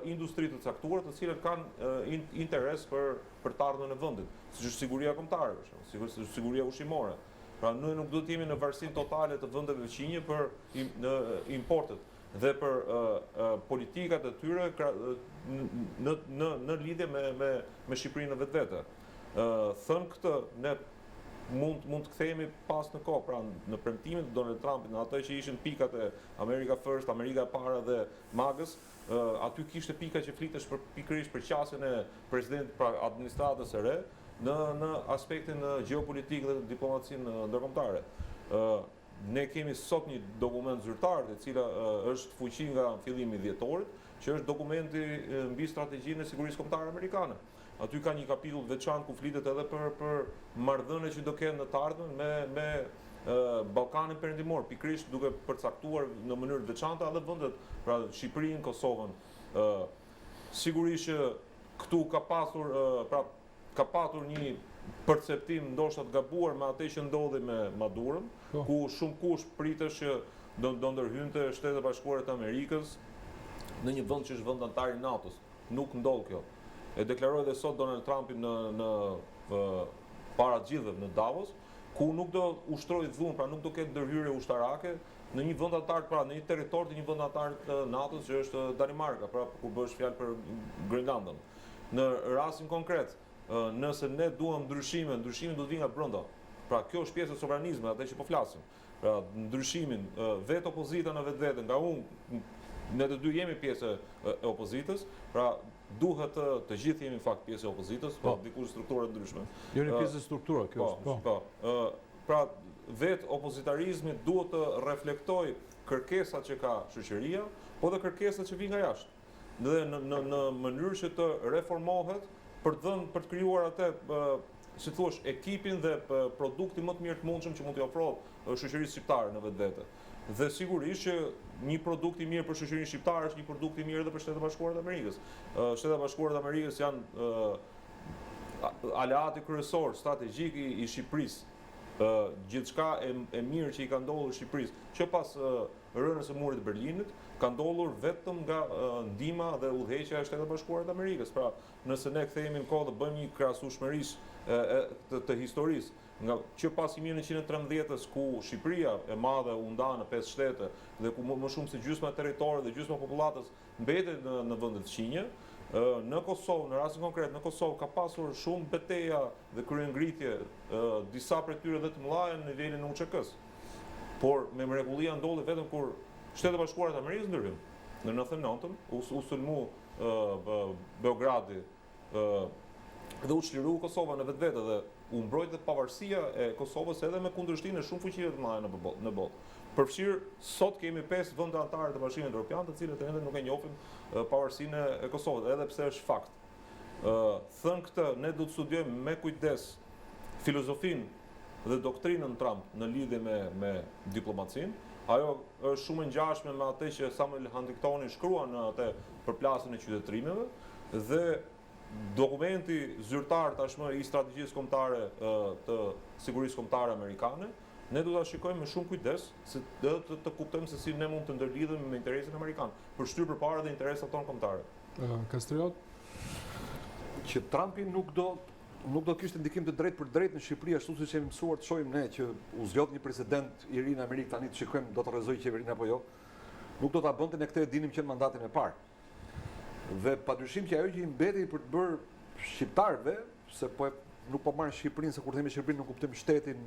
industri të caktuara, të cilët kanë interes për të ardhmen e vendit, siç është siguria kombëtare, për shembull, siguria ushqimore. Pra, ne nuk duhet të jemi në varësinë totale të vendeve veçinje për importet dhe për politikat e tyre në lidhje me Shqipërinë në vetvete. Thënë këtë, ne mund të kthehemi pas në kohë, pra në premtimin e Donald Trumpit, në ato që ishin pikat e America First, Amerika e para dhe Magës, aty kishte pika që flitesh pikërisht për qasjen e presidentit, pra administratës së re, në aspektin gjeopolitik dhe diplomacinë ndërkombëtare. Ne kemi sot një dokument zyrtar, e cila është fuqi nga fillimi i dhjetorit, që është dokumenti mbi strategjinë e sigurisë kombëtare amerikane. Aty ka një kapitull veçantë ku flitet edhe për marrëdhëniet që do kenë në të ardhmen me Ballkanin Perëndimor, pikërisht duke përcaktuar në mënyrë të veçantë edhe vendet, pra Shqipërinë, Kosovën. Sigurisht që këtu ka patur një perceptim ndoshta të gabuar me atë që ndodhi me Madurën, ku shumë kush pritesh që do ndërhynte Shtetet e Bashkuara të Amerikës në një vend që është vend antar i NATO-s. Nuk ndodh kjo. E deklaroi edhe sot Donald Trumpi në para të gjithëve në Davos, ku nuk do ushtrojë dhunë, pra nuk do ketë ndërhyrje ushtarake në një vend antar, pra në një territor të një vend antar të NATO-s që është Danimarka, pra ku bësh fjalë për Grenlandën. Në rastin konkret, nëse ne duam ndryshime do të vinë nga brenda. Pra kjo është pjesë e sovranizmit, atë që po flasim. Pra ndryshimin vetë opozita në vetvete, nga unë ne të dy jemi pjesë e opozitës, pra duhet të gjithë jemi fakt pjesë e opozitës, pa dikush struktura ndryshme. Jo një pjesë e struktura, kjo është. Po. Pra vetë opozitarizmi duhet të reflektojë kërkesat që ka shoqëria, po dhe kërkesat që vijnë nga jashtë. Dhe në mënyrë që të reformohet për të krijuar atë, si thua, ekipin dhe produktin më të mirë të mundshëm që mund t'i ofrohet shoqërisë shqiptare në vetvete. Dhe sigurisht që një produkt i mirë për shoqërinë shqiptare është një produkt i mirë edhe për Shtetet e Bashkuara të Amerikës. Shtetet e Bashkuara të Amerikës janë aleati kryesor strategjik i Shqipërisë. Gjithçka e mirë që i ka ndodhur Shqipërisë, që pas rënës së murit të Berlinit, ka ndodhur vetëm nga ndihma dhe udhëheqja e Shtetit Bashkuar të Amerikës. Pra, nëse ne kthehemi në kohë dhe bëjmë një krahasueshmërisë të historisë, nga që pas 1913-s ku Shqipëria e madhe u nda në 5 shtete dhe ku më shumë se gjysma e territorit dhe gjysma e popullatës mbetet në vendet fqinje, në Kosovë, në rastin konkret në Kosovë ka pasur shumë betejë dhe kryengritje, disa prej tyre edhe të mëdha në nivelin e UÇK-s. Por me mrekullia ndodhi vetëm kur Shtetet e Bashkuara të Amerikës ndërhyn. Në 99-ën u sulmu Beogradi dhe u çliru Kosova në vetvete dhe u mbrojtë pavarësia e Kosovës edhe me kundërshtinë e shumë fuqive të mëdha në botë. Përfshirë sot kemi 5 vende anëtare të Bashkimit Evropian, të cilët ende nuk e njohin pavarësinë e Kosovës, edhe pse është fakt. Thënë këtë, ne do të studiojmë me kujdes filozofinë dhe doktrinën Trump në lidhje me diplomacinë. Ajo është shumë e ngjashme me atë që Samuel Huntingtoni shkrua në atë përplasjen e qytetërimeve dhe dokumenti zyrtar tashmë i strategjisë kombëtare të sigurisë kombëtare amerikane, ne do ta shikojmë me shumë kujdes dhe të kuptojmë se si ne mund të ndërlidhemi me interesin amerikan, për shtyr përpara dhe interesat tonë kombëtare. Kastriot? Që Trumpi nuk do kishte ndikim të drejtë për drejtë në Shqipëri, ashtu siç jemi mësuar të shohim ne që u zgjodh një president i ri në Amerikë, tani të shikojmë do të rrezojë qeverinë apo jo. Nuk do ta bënte ne këtë e dinim që në mandatin e parë. Dhe padyshim që ajo që i mbeti për të bërë shqiptarëve, se nuk po marrin Shqipërinë, se kur themi Shqipërinë nuk kuptojmë shtetin,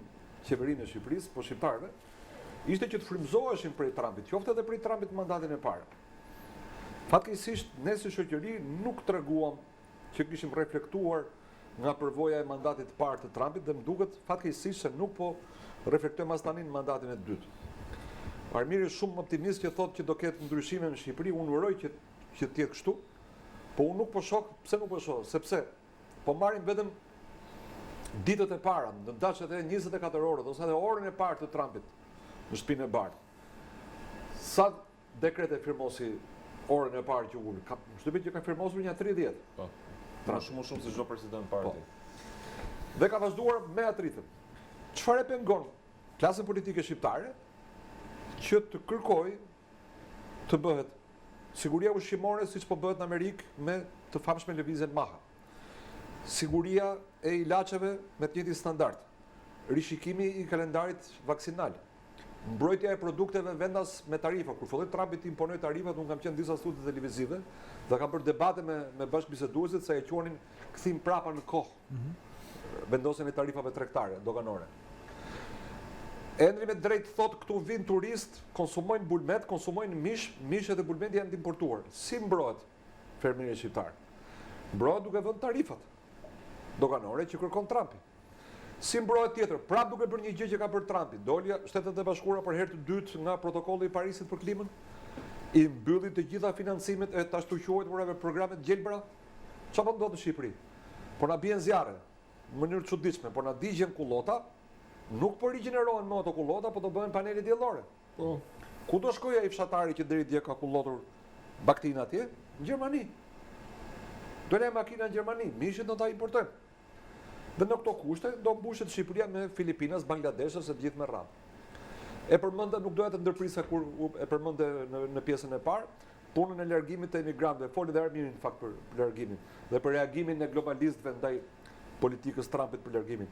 qeverinë e Shqipërisë, po shqiptarëve, ishte që të frymëzoheshin prej Trumpit, qoftë edhe prej Trumpit në mandatin e parë. Fatkeqësisht ne si shoqëri nuk treguam që kishim reflektuar nga përvoja e mandatit të parë të Trumpit dhe më duket fatkeqësisht se nuk po reflektojmë as tani në mandatin e dytë. Armiri është shumë optimist që thotë që do ketë ndryshime në Shqipëri, unë uroj që të jetë kështu, po unë nuk po shoh, pse nuk po shoh? Sepse po marrim vetëm ditët e para, në dashat e 24 orët ose edhe orën e parë të Trumpit në shtëpinë e Bardh. Sa dekret e firmosi orën e parë që unë. Më shtypet që ka firmosur një 30. Po. Më shumë se çdo president parti. Dhe ka vazhduar me atë ritëm. Çfarë e pengon klasën politike shqiptare që të kërkoj të bëhet siguria ushqimore siç po bëhet në Amerikë me të famshme lëvizjen MAHA. Siguria e ilaçeve me të njëjtin standard. Rishikimi i kalendarit vaksinal. Mbrojtja e produkteve vendas me tarifa. Kur filloi Trumpi të imponoi tarifat, unë kam qenë në disa studio televizive dhe kam bërë debate me bashkëbiseduesit se e quanin kthim prapa në kohë. Vendosjen e tarifave tregtare, doganore. Endri me drejt thot këtu vin turist, konsumojnë bulmet, konsumojnë mish edhe bulmeti janë të importuar. Si mbrohet fermeri shqiptar? Mbrohet duke vënë tarifat doganore që kërkon Trumpi. Si mbrohet tjetër? Prap duke bërë një gjë që ka bërë Trumpi. Dolja Shtetet e Bashkuara për herë të dytë nga protokolli i Parisit për klimën, i mbylli të gjitha financimet e të ashtu quajturave programet gjelbra. Çfarë po ndodh në Shqipëri? Po na bien zjarre në mënyrë të çuditshme, po na digjen kullota, nuk po rigjenerohen më ato kullota, po do bëhen panele diellore. Po. Ku do shkojë ai fshatari që deri dje ka kullotur baktin atje? Në Gjermani. Do ne makina në Gjermani, mishin do ta importojmë. Dhe në këto kushte do mbushet Shqipëria me Filipinas, Bangladeshës e të gjithë me radhë. E përmenda, nuk doja të ndërprisa kur e përmende në pjesën e parë, punën e largimit të emigrantëve. Foli dhe Armirin në fakt për largimin dhe për reagimin e globalistëve ndaj politikës Trumpit për largimin.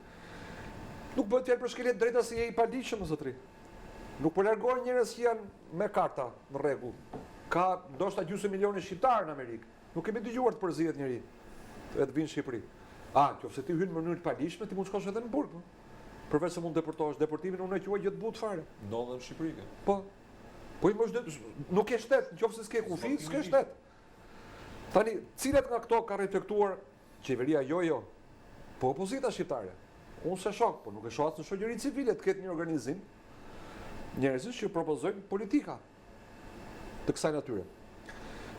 Nuk bëhet fjalë për shkelje drejta si je i paligjshëm zotëri. Nuk po largohen njerëz që janë me karta në rregull. Ka ndoshta gjysmë milioni shqiptarë në Amerikë. Nuk kemi dëgjuar të përzihet njëri të vinë në Shqipëri. Nëse ti hyn në mënyrë të paligjshme, ti mund shkosh edhe në burg. Përveç se mund deportohesh, deportimin unë e quaj gjë të butë fare. Ndodhen në Shqipëri. Po. Po i mosh nuk ke shtet, nëse s'ke kufi, s'ke shtet. Tani, cilat nga këto ka reflektuar qeveria jo, po opozita shqiptare. Unë se shok, po nuk e shoh as në shoqërinë civile të ketë një organizim njerëzish që propozojnë politika të kësaj natyre.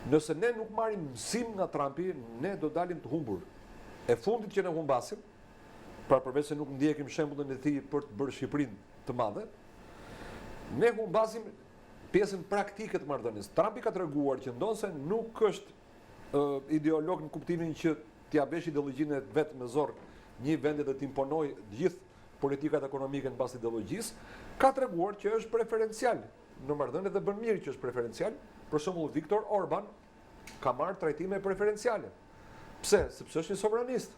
Nëse ne nuk marrim mësim nga Trumpi, ne do dalim të humbur. E fundit që ne humbasim, pra përveç se nuk ndjekim shembullin e tij për të bërë Shqipërinë të madhe, ne humbasim pjesën praktike të marrëdhënies. Trumpi ka treguar që ndonse nuk është ideolog në kuptimin që t'ia vesh ideologjinë vet me zor një vendi dhe t'imponoj gjithë politikat ekonomike në bazë ideologjisë, ka treguar që është preferencial në marrëdhënie dhe bën mirë që është preferencial. Për shembull, Viktor Orban ka marrë trajtime preferenciale. Pse? Sepse është një sovranist.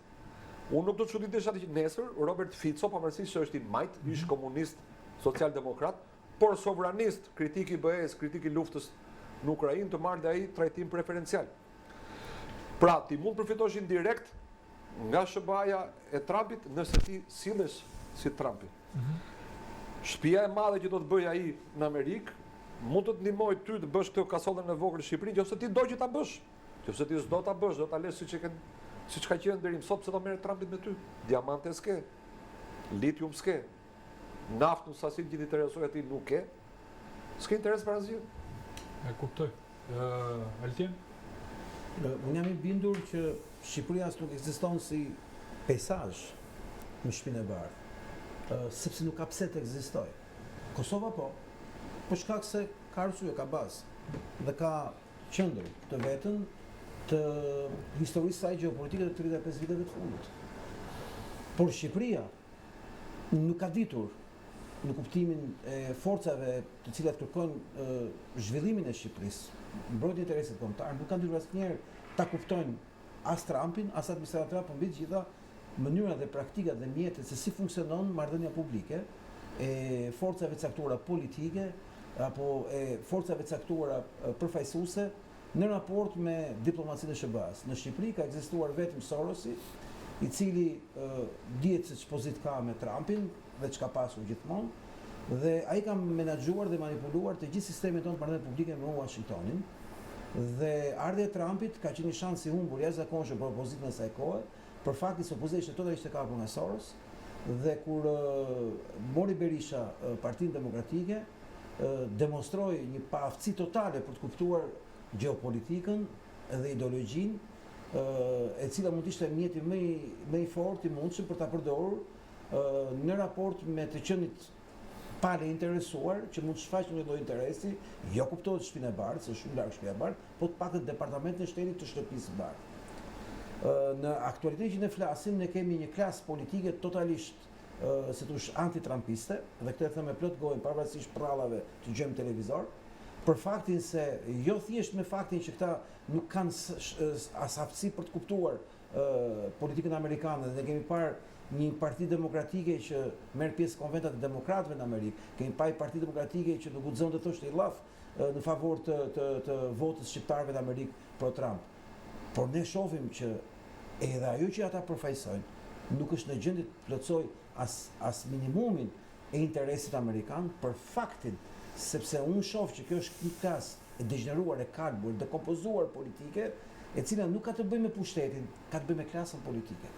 Unë nuk do të çuditesha që nesër Robert Fico, pavarësisht se është i majt, ish komunist, social-demokrat, por sovranist, kritik i BE-s, kritik i luftës në Ukrainë, të marrë dhe ai trajtim preferencial. Pra, ti mund përfitosh indirekt nga SBA-ja e Trumpit nëse ti sillesh si Trumpi. Shtëpia e madhe që do të bëj ai në Amerikë mund të të ndihmoj ty të bësh këtë kasollën e vogël në Shqipëri, nëse ti do që ta bësh. Nëse ti s'do ta bësh, do ta lësh siç ka qenë deri më sot, pse do merret Trumpi me ty? Diamante s'ke, litium s'ke, naftë në sasi që t'i interesoj atij nuk ke, s'ke interes për asgjë. E kuptoj. Altin? Unë jam i bindur që Shqipëria as nuk ekziston si peizazh në Shtëpinë e Bardhë, sepse nuk ka pse të ekzistojë. Kosova po, për shkak se ka arsye, ka bazë dhe ka qendër të vetën të historisë saj gjeopolitike të 35 viteve të fundit. Por Shqipëria nuk ka ditur në kuptimin e forcave të cilat kërkojnë zhvillimin e Shqipërisë, mbrojtjen e interesit kombëtar, nuk kanë ditur asnjëherë ta kuptojnë as Trumpin, as administratora, por mbi të gjitha mënyrat dhe praktikat dhe mjetet se si funksionon marrëdhënia publike e forcave të caktuara politike apo e forcave të caktuara përfaqësuese në raport me diplomacinë e SBA-s. Në Shqipëri ka ekzistuar vetëm Sorosi, i cili dihet se ç'pozit ka me Trumpin dhe ç'ka pasur gjithmonë, dhe ai ka menaxhuar dhe manipuluar të gjithë sistemin tonë marrëdhënie publike me Washingtonin. Dhe ardhja e Trumpit ka qenë një shans i humbur jashtëzakonshëm për opozitën e asaj kohe, për faktin se opozita ishte totalisht e kapur nga Soros, dhe kur mori Berisha Partinë Demokratike, demonstroi një paaftësi totale për të kuptuar gjeopolitikën dhe ideologjinë, e cila mund të ishte mjeti më i fortë i mundshëm për ta përdorur në raport me të qenit pale interesuar që mund të shfaqë një lloj interesi, jo kuptohet shtëpinë e bardhë, se shumë larg shtëpia e bardhë, po të paktën departamentin e shtetit të shtëpisë së bardhë. Në aktualitetin që ne flasim, ne kemi një klasë politike totalisht si thosh anti-trumpiste, dhe këtë e them me plot gojë pavarësisht prallave që gjejmë televizor, për faktin se jo thjesht me faktin që këta nuk kanë as aftësi për të kuptuar politikën amerikane, dhe ne kemi parë një parti demokratike që merr pjesë konventat e demokratëve në Amerikë, kemi parë parti demokratike që nuk guxon të thoshte i llaf në favor të votës shqiptarëve në Amerikë pro Trump. Por ne shohim që edhe ajo që ata përfaqësojnë nuk është në gjendje të plotësojë as minimumin e interesit amerikan, për faktin sepse unë shoh që kjo është një klasë e degeneruar, e kalbur, dekompozuar politike, e cila nuk ka të bëjë me pushtetin, ka të bëjë me klasën politike.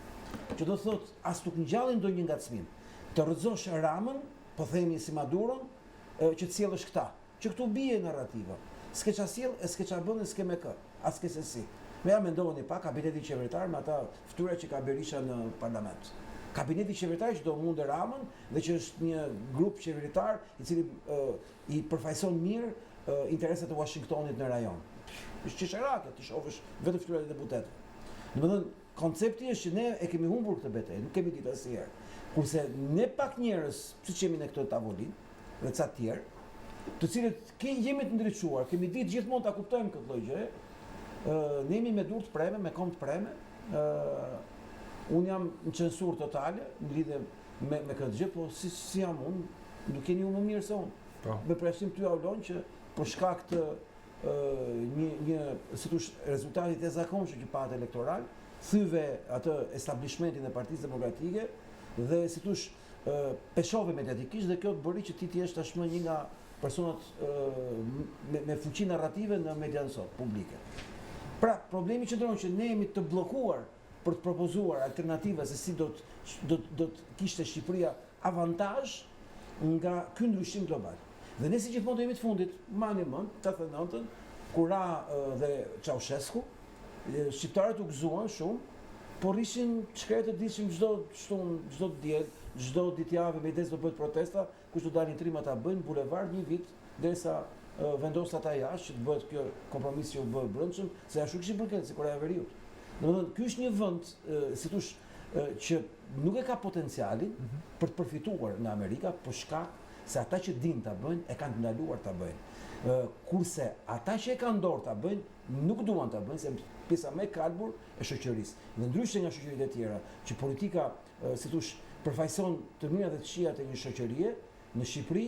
Që do thotë as nuk ngjallin ndonjë ngacmim. Të rrëzosh Ramën, po themi si Maduron, që të sjellësh këta, që këtu bie narrativa. S'ke qa sjell, e s'ke qa bën, e s'ke me kë, as s'ke se si. Me ja mendovani pa kabineti qeveritar me ata fytyra që ka Berisha në parlament. Kabineti qeveritar që do mundë Ramën dhe që është një grup qeveritar i cili i përfaqëson mirë interesat e Washingtonit në rajon. Është çesharake, ti shohësh vetëm fytyrat e deputetëve. Domethënë, koncepti është që ne e kemi humbur këtë betejë, nuk kemi ditë asnjëherë. Kurse ne pak njerëz, siç jemi në këtë tavolinë, dhe ca të tjerë, të cilët jemi të ndriçuar, kemi ditë gjithmonë ta kuptojmë këtë lloj gjëje, ne jemi me dur të preme, me kom të preme. Unë jam në censur totale në lidhje me këtë gjë, po si jam unë, nuk jeni unë më mirë se unë. Me presim ty Aulon që për shkak të si thosh rezultatit e zakonshëm që patë elektoral, thyve atë establishmentin e Partisë Demokratike dhe si thosh peshove mediatikisht, dhe kjo të bëri që ti jesh tashmë një nga personat me fuqi narrative në median sot publike. Pra, problemi qëndron që ne jemi të bllokuar për të propozuar alternativa se si do të kishte Shqipëria avantazh nga ky ndryshim global. Dhe ne si gjithmonë do jemi të fundit, mani mend, 89-ën, kur ra dhe Ceausescu, shqiptarët u gëzuan shumë, por ishin shkretë të ditshëm çdo diel, çdo ditëjavë me idesë do bëhet protesta, kush do dalin trim ata bëjnë bulevard një vit derisa vendos ata jashtë që të bëhet kjo kompromis që u bë brendshëm, se ashtu kishin bërë si Korea e Veriut. Domethënë, ky është një vend, si thosh, që nuk e ka potencialin për të përfituar nga Amerika, për shkak se ata që din ta bëjnë e kanë ndaluar ta bëjnë. Kurse ata që e kanë dorë ta bëjnë nuk duan ta bëjnë, se pjesa më e kalbur e shoqërisë. Dhe ndryshe nga shoqëritë e tjera, që politika, si thosh, përfaqëson të mirat dhe të këqijat e një shoqërie, në Shqipëri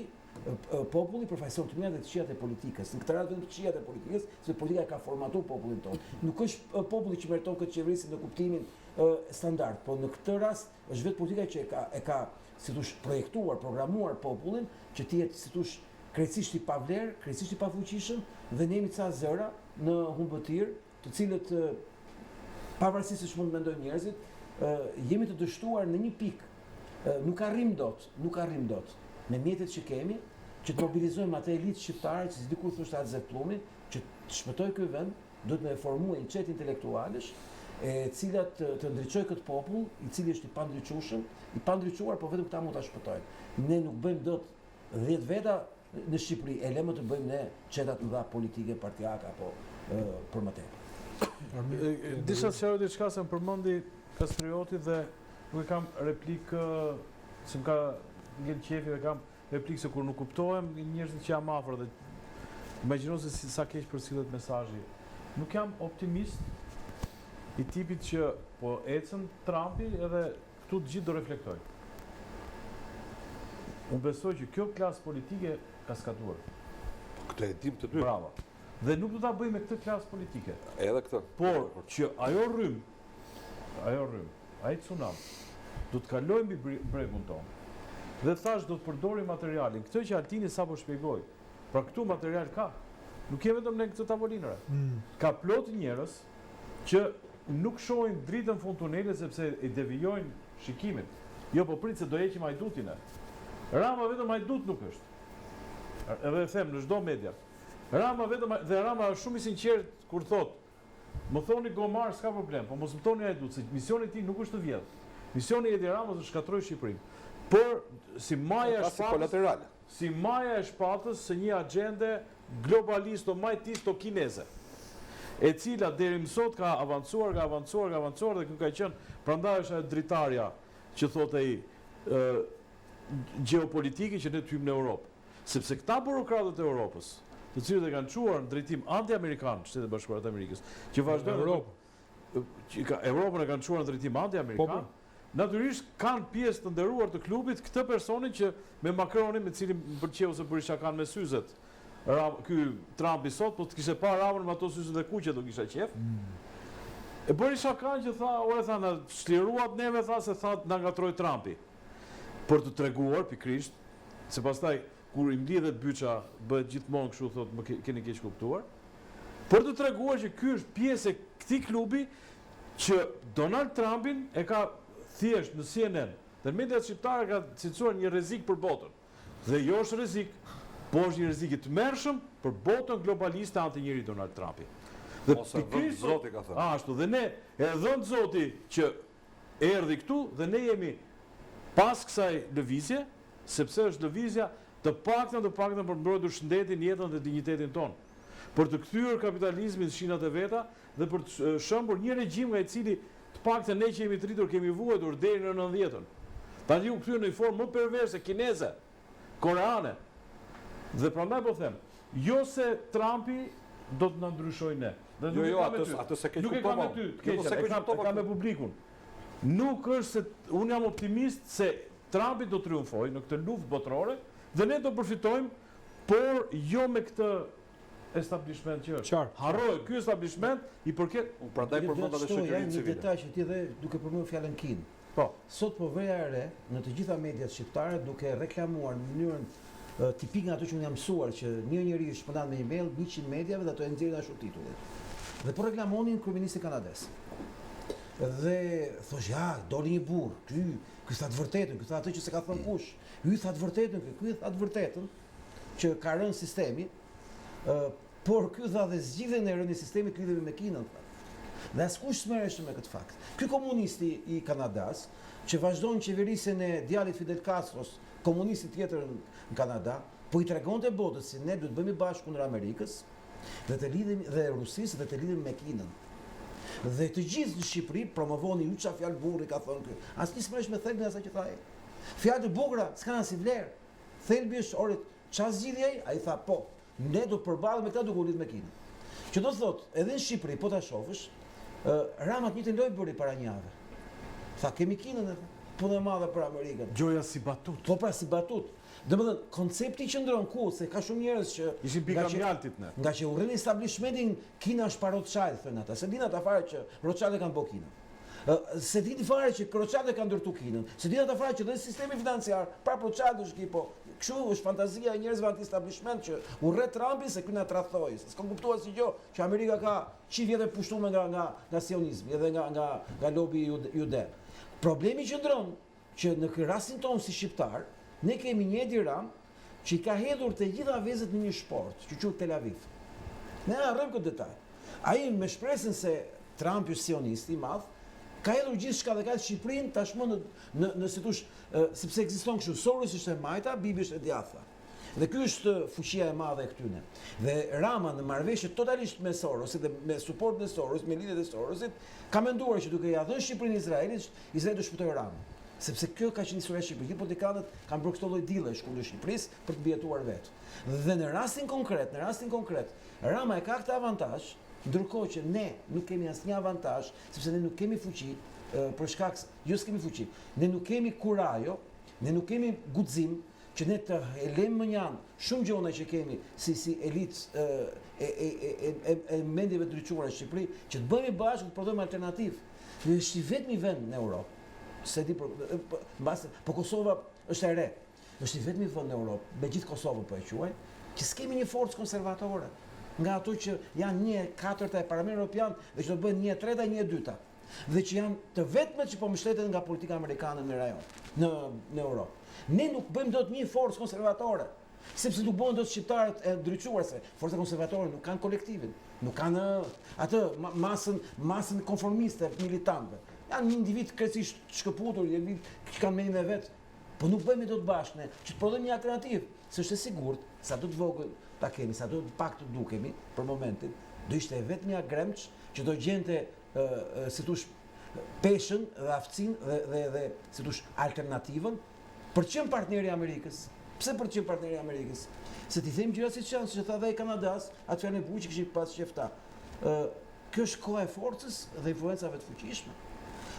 populli përfaqëson të mirat dhe të këqijat e politikës. Në këtë rast vetëm të këqijat e politikës, sepse politika ka formatuar popullin tonë. Nuk është populli që meriton këtë qeverisje në kuptimin standard, po në këtë rast është vetë politika që e ka si thosh projektuar, programuar popullin që të jetë si thosh krejtësisht i pavlerë, krejtësisht i pafuqishëm, dhe ne jemi ca zëra në humbëtir, të cilët pavarësisht se ç'mund mendojnë njerëzit, jemi të dështuar në një pikë. Nuk arrim dot me mjetet që kemi, që të mobilizojmë atë elitë shqiptare, që si dikur thoshte atë Zeplumi, që të shpëtojë ky vend, duhet me formuar një çet intelektualësh, e cilat të ndriçojë këtë popull, i cili është i pandriçuar, por vetëm këta mund ta shpëtojnë. Ne nuk bëjmë dot 10 veta në Shqipëri, e lëmë të bëjmë ne çeta të mëdha politike, partijake apo për më tepër. Disa sqaroj diçka se më përmendi Kastrioti dhe nuk e kam replikë, se më ka ngel qefi dhe kam replikë se kur nuk kuptohem njerëzit që jam afër dhe imagjino se sa keq përcillet mesazhi. Nuk jam optimist i tipit që po ecën Trumpi edhe këtu të gjithë do reflektoj. Unë besoj që kjo klasë politike ka skaduar. Këtë e dim të dy. Bravo. Dhe nuk do ta bëj me këtë klasë politike. Edhe këtë. Por që ajo rrym, ai tsunami, do të kalojë mbi bregun tonë. Dhe thash do të përdorim materialin. Këtë që Altini sapo shpjegoi. Pra këtu material ka. Nuk je vetëm në këtë tavolinë. Ka plot njerëz që nuk shohin dritën fund tunelit sepse i devijojnë shikimin. Jo, po prit se do heqim Hajdutin. Rama vetëm Hajdut nuk është. Edhe e them në çdo media. Rama është shumë i sinqert kur thot, më thoni Gomar s'ka problem, po mos më thoni Hajdut, se misioni i tij nuk është të vjedhë. Misioni i Edi Ramës është shkatroj Shqipërinë. Por si maja e shpatës kolaterale. si maja e shpatës së një agende globalisto-majtisto-kineze, e cila deri më sot ka avancuar dhe kjo ka qenë, prandaj është ajo dritarja që thotë ai gjeopolitike që ne të hyjmë në Europë. Sepse këta burokratët e Europës, të cilët e kanë çuar në drejtim anti-amerikan, Shtetet e Bashkuara të Amerikës, që vazhdojnë Europën e kanë çuar në drejtim anti-amerikan, natyrisht kanë pjesë të nderuar të klubit këtë personin që me Macronin, me cilin më pëlqeu se bëri shakan me syzet. Ky Trumpi sot, po të kishte pa Ramën me ato syzet e kuqe do kisha qef. E bëri shakan që tha, ore tha, na shliruat neve, tha, se tha na ngatroi Trumpi. Për të treguar pikrisht, se pastaj kur i mlidhet byça bëhet gjithmonë kështu, thotë, më keni keq kuptuar. Për të treguar që ky është pjesë e këtij klubi që Donald Trumpin e ka thjesht në CNN, dhe mediat shqiptare ka cilësuar një rrezik për botën. Dhe jo është rrezik, po është një rrezik i tmerrshëm për botën globaliste anti-njeri Donald Trumpi. Dhe Ose dhënë Zoti ka thënë. Ashtu, dhe ne e dhënë Zoti që erdhi këtu dhe ne jemi pas kësaj lëvizje, sepse është lëvizja të paktën për mbrojtur shëndetin, jetën dhe dinjitetin tonë. Për të kthyer kapitalizmin në shinat e veta dhe për të shëmbur një regjim nga i cili të paktën ne që jemi të rritur kemi vuajtur deri në 90-ën. Tani u kthyer në një formë më perverse, kineze, koreane. Dhe prandaj po them, jo se Trumpi do të na ndryshojë ne. Jo, atë se keq nuk e kam me ty, ka me publikun. Nuk është se unë jam optimist se Trumpi do triumfojë në këtë luftë botërore dhe ne do përfitojmë, por jo me këtë establishment që është. Harroj, ky establishment i përket prandaj përmend edhe shoqërinë një civile. detaj që ti dhe duke përmendur fjalën Kin. Po. Sot po vëja e re në të gjitha mediat shqiptare duke reklamuar në mënyrën tipik nga ato që unë jam mësuar që një njeri shpërndan me email 100 mediave dhe ato e nxjerrin ashtu titullit. Dhe po reklamonin kryeministin kanadez. Dhe thosh ja, doli një burr, ky tha të vërtetën, ky tha atë që s'e ka thënë kush. Ky tha të vërtetën, ky tha të vërtetën që ka rënë sistemi, por ky tha dhe zgjidhjen e rënë sistemit lidhemi me Kinën. Dhe askush s'merresh me këtë fakt. Ky komunisti i Kanadas që vazhdon qeverisjen e djalit Fidel Castros, komunisti tjetër në Kanada, po i tregonte botës se ne duhet bëhemi bashkë kundër Amerikës dhe të lidhemi dhe Rusisë dhe të lidhemi me Kinën. Dhe të gjithë në Shqipëri promovonin ju çfarë fjalë burri ka thënë ky. Asnjë s'merresh me thelbin asaj që tha ai. Fjalë të bukura s'kan as vlerë. Thelbi është orë çfarë zgjidhje ai? Ai tha po, ne do të përballemi me këtë duke u lidhur me Kinën. Që do të thotë, edhe në Shqipëri po ta shohësh, Rama të njëjtën lojë bëri para një jave. Tha kemi Kinën edhe punë e madhe për Amerikën. Gjoja si batut. Po pra si batut. Domethënë koncepti qëndron ku se ka shumë njerëz që ishin pika mjaltit ne. Nga që urren establishmentin Kina është pa Rothschild thënë ata. Se din ata fare që Rothschild kanë bërë Kinën. Se din fare që Rothschild kanë ndërtu Kinën. Se din ata fare që dhe sistemi financiar pra Rothschild është po. Kështu është fantazia e njerëzve anti-establishment që urret Trumpi se ky na tradhtoi. S'ka kuptuar si gjë që Amerika ka 100 vjet e pushtuar nga sionizmi edhe nga lobi jude. Problemi qëndron që në këtë rastin tonë si shqiptar, ne kemi një Edi Ram që i ka hedhur të gjitha vezët në një sport, që quhet Tel Aviv. Ne harrojmë këtë detaj. Ai me shpresën se Trump është sionist i madh, ka hedhur gjithçka dhe ka Shqipërinë tashmë në si thosh, sepse ekziston kështu, Soros është e majta, Bibi është e djathta. Dhe ky është fuqia e madhe e këtyne. Dhe Rama në marrëveshje totalisht me Sorosit dhe me suportin e Sorosit, me lidhjet e Sorosit, ka menduar që duke ia dhënë Shqipërinë Izraelit, Izraeli do shpëtojë Ramën. Sepse kjo ka qenë historia e Shqipërisë. Politikanët kanë bërë këtë lloj dille shkundër Shqipërisë për të mbijetuar vetë. Dhe në rastin konkret, Rama e ka këtë avantazh, ndërkohë që ne nuk kemi asnjë avantazh, sepse ne nuk kemi fuqi, për shkak jo s'kemi fuqi, ne nuk kemi kurajo, ne nuk kemi guxim që ne të lëmë mënjan shumë gjona që kemi si elitë e mendjeve të ndryquara në Shqipëri, që të bëhemi bashkë të prodhojmë alternativë. Dhe është i vetmi vend në Europë. Se di po Kosova është e re. Është i vetmi vend në Europë, me gjithë Kosovën po e quaj, që s'kemi një forcë konservatore. Nga ato që janë 1/4 e Parlamentit Evropian dhe që do bëhen 1/3 e 1/2. Dhe që janë të vetmet që po mbështeten nga politika amerikane në rajon, në Europë. Ne nuk bëjmë dot një forcë konservatore, sepse nuk bëhen dot shqiptarët e ndryquar se forca konservatore nuk kanë kolektivin, nuk kanë atë masën konformiste militantëve. Janë një individ krejtësisht shkëputur, individ që kanë mendjen e vet, Po nuk bëjmë dot bashkë ne, që të prodhojmë një alternativë, se është e sigurt, sa do të vogël ta kemi, sa do të pak të dukemi për momentin, do ishte vetëm një gremç që do gjente si thosh peshën dhe aftësinë dhe si thosh alternativën për të qenë partneri i Amerikës. Pse për të qenë partneri i Amerikës? Se ti them gjëra siç janë, siç e tha dhe i Kanadas, atë janë buçi kishin pas qefta. Kjo është koha e forcës dhe influencave të fuqishme.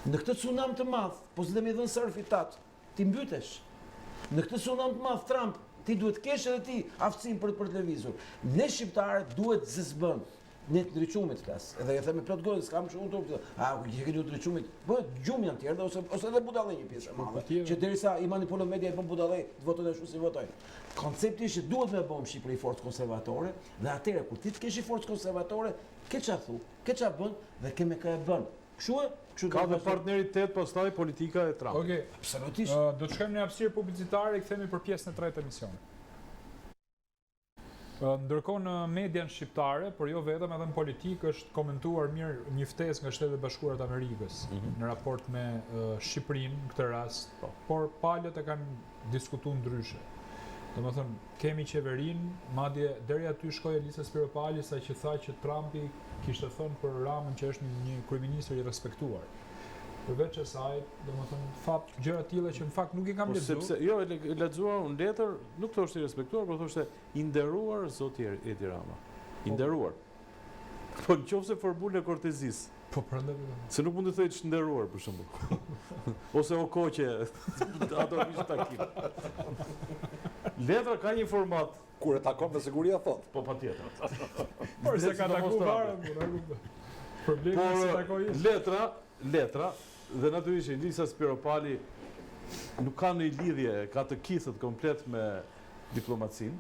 Në këtë tsunam të madh, po s'le më dhën surfit tat, ti mbytesh. Në këtë tsunam të madh Trump, ti duhet kesh edhe ti aftësinë për të lëvizur. Ne shqiptarët duhet zëzbën. Ne të ndriçumit flas. Edhe e them me plot gojë, s'kam shumë turp. Që duhet ndriçumit. Po gjumë janë tjerë ose edhe budallë një pjesë e madhe. Që derisa i manipulon media e bën budallë, të votojnë ashtu si votojnë. Koncepti është që duhet me bëjmë Shqipëri forcë konservatore, dhe atëherë kur ti të kesh forcë konservatore, ke ç'a thu, ke ç'a bën dhe ke me kë e bën. Kështu ka dhe partneritet pastaj politika e Trumpit. Okej. Absolutisht. Do të shkojmë në hapësirë publicitare e kthehemi për pjesën e tretë të emisionit. Ndërkohë në median shqiptare, por jo vetëm, edhe në politikë është komentuar mirë një ftesë nga Shtetet e Bashkuara të Amerikës në raport me Shqipërinë në këtë rast, por palët e kanë diskutuar ndryshe. Domethënë, kemi qeverinë, madje deri aty shkoi Elisa Spiropali sa që tha që Trumpi kishte thënë për Ramën që është një kryeminist i respektuar. Përveç asaj, domethënë fat gjëra të tilla që në fakt nuk i kam lexuar. Sepse jo e lexuar unë letër, nuk thoshte i respektuar, por thoshte i nderuar zoti Edi Rama. I nderuar. Po nëse formulën e kortezisë. Po prandaj. Se nuk mund të thojë të nderuar për shembull. Ose o koqe, ato ishte takim. Letra ka një format. Kur e takon me siguri ja thot. Po patjetër. Por se ka takuar varë, problemi është se takoi. Letra dhe natyrisht Elisa Spiropali nuk ka në lidhje, ka të kithët komplet me diplomacinë.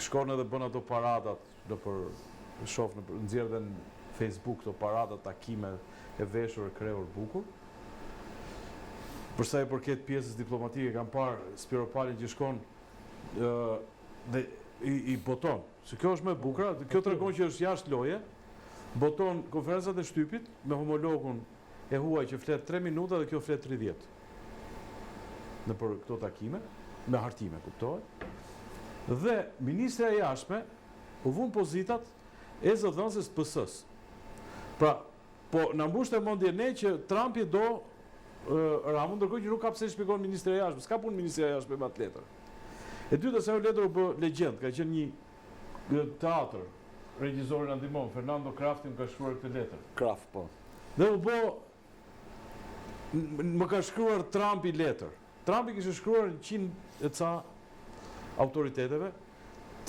Shkon edhe bën ato paradat shoh nxjerr dhe në Facebook to parada, takime e veshur e krehur bukur. Për sa i përket pjesës diplomatike, kam parë Spiropalin që shkon dhe i boton. Se kjo është më e bukur, kjo tregon që është jashtë loje. Boton konferencat e shtypit me homologun e huaj që flet 3 minuta dhe kjo flet 30. Në për këto takime, me hartime, kuptohet. Dhe ministra e jashtme u vun pozitat e zëdhënëses të PS-s. Pra, po na mbushte mendje ne që Trumpi do Ramon, ndërkohë që nuk ka pse shpjegon ministra e jashtme, s'ka punë ministra e jashtme me atë letër. E dyta se ajo letër u bë legjend, ka qenë një teatr. Regjisorin ndihmon Fernando Krafti më ka shkruar këtë letër. Kraft po. Dhe u bë më ka shkruar Trumpi letër. Trumpi kishte shkruar 100 e ca autoriteteve,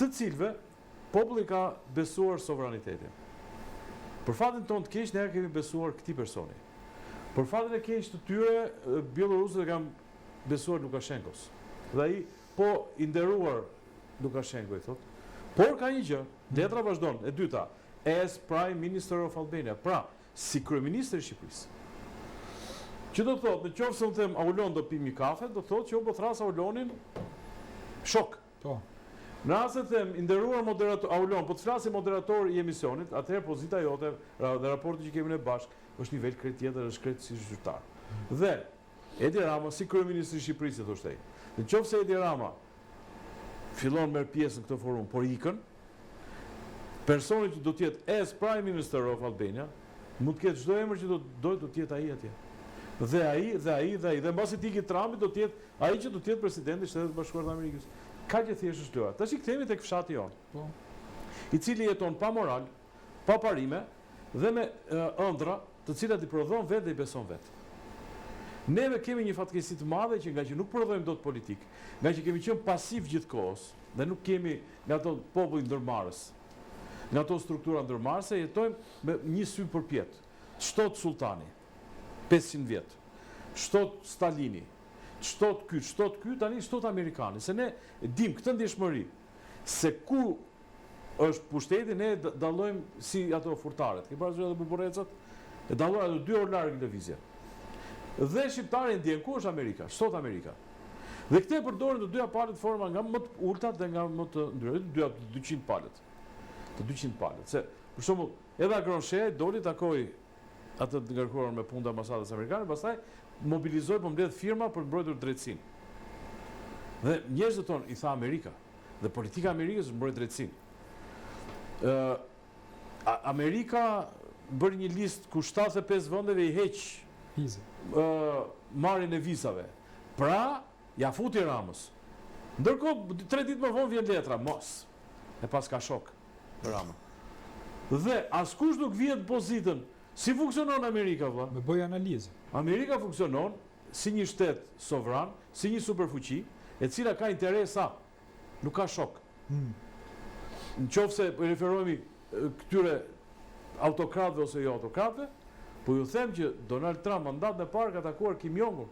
të cilëve populli ka besuar sovranitetin. Për fatin tonë të keq ne kemi besuar këtij personi. Për fatin e keq të tyre bielorusët e kanë besuar Lukashenkos. Dhe ai po i nderuar Lukashenko i thotë. Por ka një gjë, letra vazhdon, e dyta, as Prime Minister of Albania, pra, si kryeministër i Shqipërisë. Që do të thotë, në qoftë se unë them Aulon do pim një kafe, do të thotë që unë po thras Aulonin shok. Po. Në rast se them i nderuar moderator Aulon, po të flasë moderator i emisionit, atëherë pozita jote dhe raporti që kemi ne bashkë është nivel krejt tjetër, është krejt si zyrtar. Dhe Edi Rama si kryeministri i Shqipërisë thoshte ai. Në qoftë se Edi Rama fillon merr pjesë në këtë forum, por ikën, personi që do të jetë as Prime Minister of Albania, mund të ketë çdo emër që do të jetë ai atje. Dhe mbasi të ikë Trumpi do të jetë ai që do të jetë presidenti i Shtetit Bashkuar të Amerikës. Ka që thjesht është tyra. Tash i kthehemi tek fshati jon. Po. I cili jeton pa moral, pa parime dhe me ëndra, të cilat i prodhon vetë dhe i beson vetë. Neve kemi një fatkeqësi të madhe që nga që nuk prodhojmë dot politik, nga që kemi qenë pasiv gjithkohës dhe nuk kemi nga ato popull ndërmarrës, nga ato struktura ndërmarrëse, jetojmë me një sy përpjet. Shtot Sultani, 500 vjet. Shtot Stalini, shtot ky, tani shtot Amerikani. Se ne dim këtë ndjeshmëri, se ku është pushteti, ne dallojmë si ato furtaret. Ke parasysh ato buburrecat? E dallojnë ato 2 orë larg lëvizje. Dhe shqiptari ndjen ku është Amerika, shtot Amerika. Dhe këte përdorin të dyja palët forma nga më të ultat dhe nga më të ndryrë, 200 palët. Të 200 palët. Se, për shembull, edhe Agron Shea doli takoi atë të ngarkuar me punë të ambasadës amerikane, pastaj mobilizoj, po mbledh firma për të mbrojtur drejtësinë. Dhe njerëzit tonë i tha Amerika, dhe politika e Amerikës është mbrojtë drejtësinë. Amerika bëri një listë ku 75 vendeve i heq marrjen e vizave. Pra, ja futi Ramës. Ndërkohë 3 ditë më vonë vjen letra, mos. E pas ka shok Rama. Dhe askush nuk vjen pozitën. Si funksionon Amerika, vëlla? Me bëj analizë. Amerika funksionon si një shtet sovran, si një superfuqi, e cila ka interesa, nuk ka shok. Në qoftë se referohemi këtyre autokratëve ose jo autokratëve, po ju them që Donald Trump mandatin e parë ka takuar Kim Jong-un.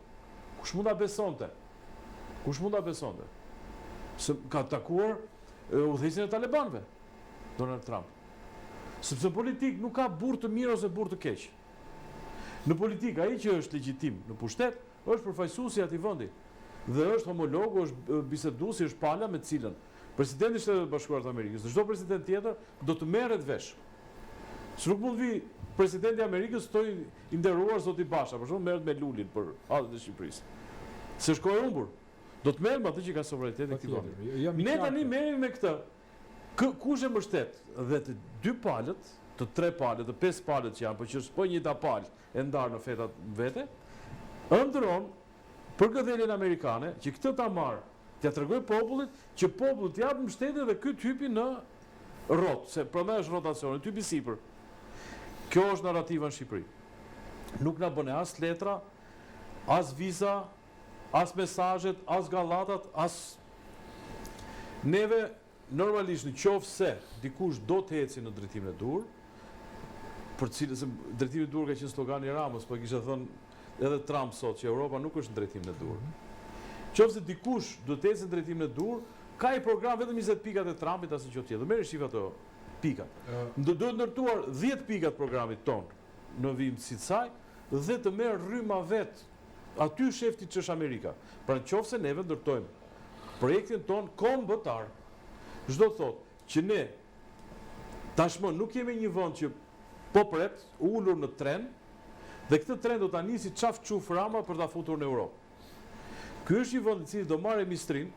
Kush mund ta besonte? Kush mund ta besonte? Se ka takuar udhëheqësin e talibanëve, Donald Trump. Sepse politik nuk ka burr të mirë ose burr të keq. Në politik ai që është legjitim në pushtet është përfaqësuesi i atij vendi dhe është homologu, është biseduesi, është pala me të cilën presidenti i Shtetit Bashkuar të Amerikës, dhe çdo president tjetër do të merret vesh. Se nuk mund vi presidenti i Amerikës thoi i nderuar zoti Basha, për shembull merret me Lulin për atë të Shqipërisë. Se shkoi humbur. Do të merrem atë që ka sovranitetin e këtij vendi. Ne tani merremi me këtë. Kush e mbështet? Dhe të 2 palët, të 3 palët, të 5 palët që janë, por që është po njëta palë e ndarë në fetat vete, ëndron përgatitjen amerikane që këtë ta marrë, t'ia tregoj popullit që populli t'i jap mbështetje dhe ky hypi në rrotë, se prandaj është rotacioni, hypi sipër. Kjo është narrativa në Shqipëri. Nuk na bën as letra, as viza, as mesazhet, as gallatat, as neve normalisht në qoftë se dikush do të eci në drejtimin e dur, për cilën se drejtimi i dur ka qenë slogani i Ramës, po kishte thënë edhe Trump sot që Europa nuk është në drejtimin e dur. Qoftë se dikush do të ecë në drejtimin e dur, ka i program vetëm 20 pikat e Trumpit asnjë gjë tjetër. Merë shifat ato pikat. Do të ndërtuar 10 pikat programit ton në vimësi të saj dhe të merr rryma vet aty shefti që është Amerika. Pra nëse neve ndërtojmë projektin ton kombëtar, çdo thotë që ne tashmë nuk jemi një vend që po pret ulur në tren dhe këtë tren do ta nisi çaf çuf Rama për ta futur në Europë. Ky është një vend i cili do marrë mistrin,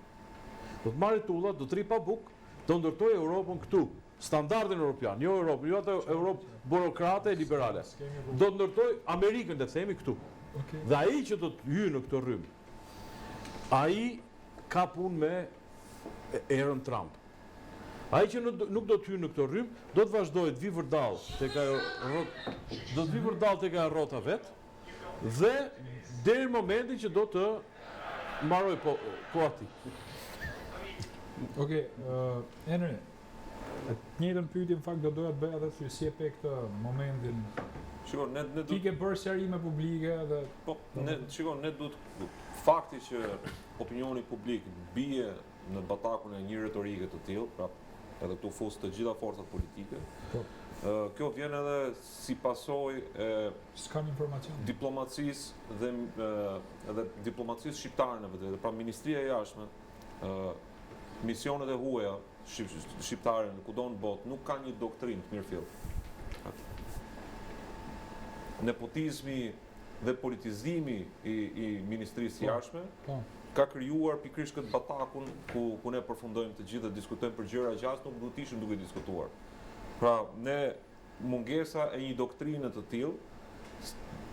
do të marrë tullat, do të rri pa buk, do ndërtojë Europën këtu, standardin europian, jo Europë, jo atë Europë burokrate e liberale. Do të ndërtojë Amerikën, le të themi këtu. Dhe ai që do të hyjë në këtë rrymë, ai ka punë me erën Trump. Ai që nuk do të hyjë në këtë rrymë, do të vazhdojë të vi vërdall tek ajo rrota vet dhe deri në momentin që do të mbaroj po aty. Okej, Henry, të njëjtën pyetje në fakt do doja të bëj edhe ty si e pe këtë momentin. Shikon, ne Ti ke bërë sqarime publike dhe ne duhet fakti që opinioni publik bie në batakun e një retorike të tillë, pra edhe këtu fus të gjitha forcat politike. Kjo vjen edhe si pasojë e s'kam informacion. Diplomacisë dhe edhe diplomacisë shqiptare në vetë, pra Ministria e Jashtme, misionet e huaja shqiptare në kudo në botë nuk ka një doktrinë të mirëfillt. Nepotizmi dhe politizimi i Ministrisë së Jashtme ka krijuar pikërisht këtë batakun ku ne përfundojmë të gjithë dhe diskutojmë për gjëra gjasë, nuk duhet ishim duke diskutuar. Pra, ne mungesa e një doktrine të tillë,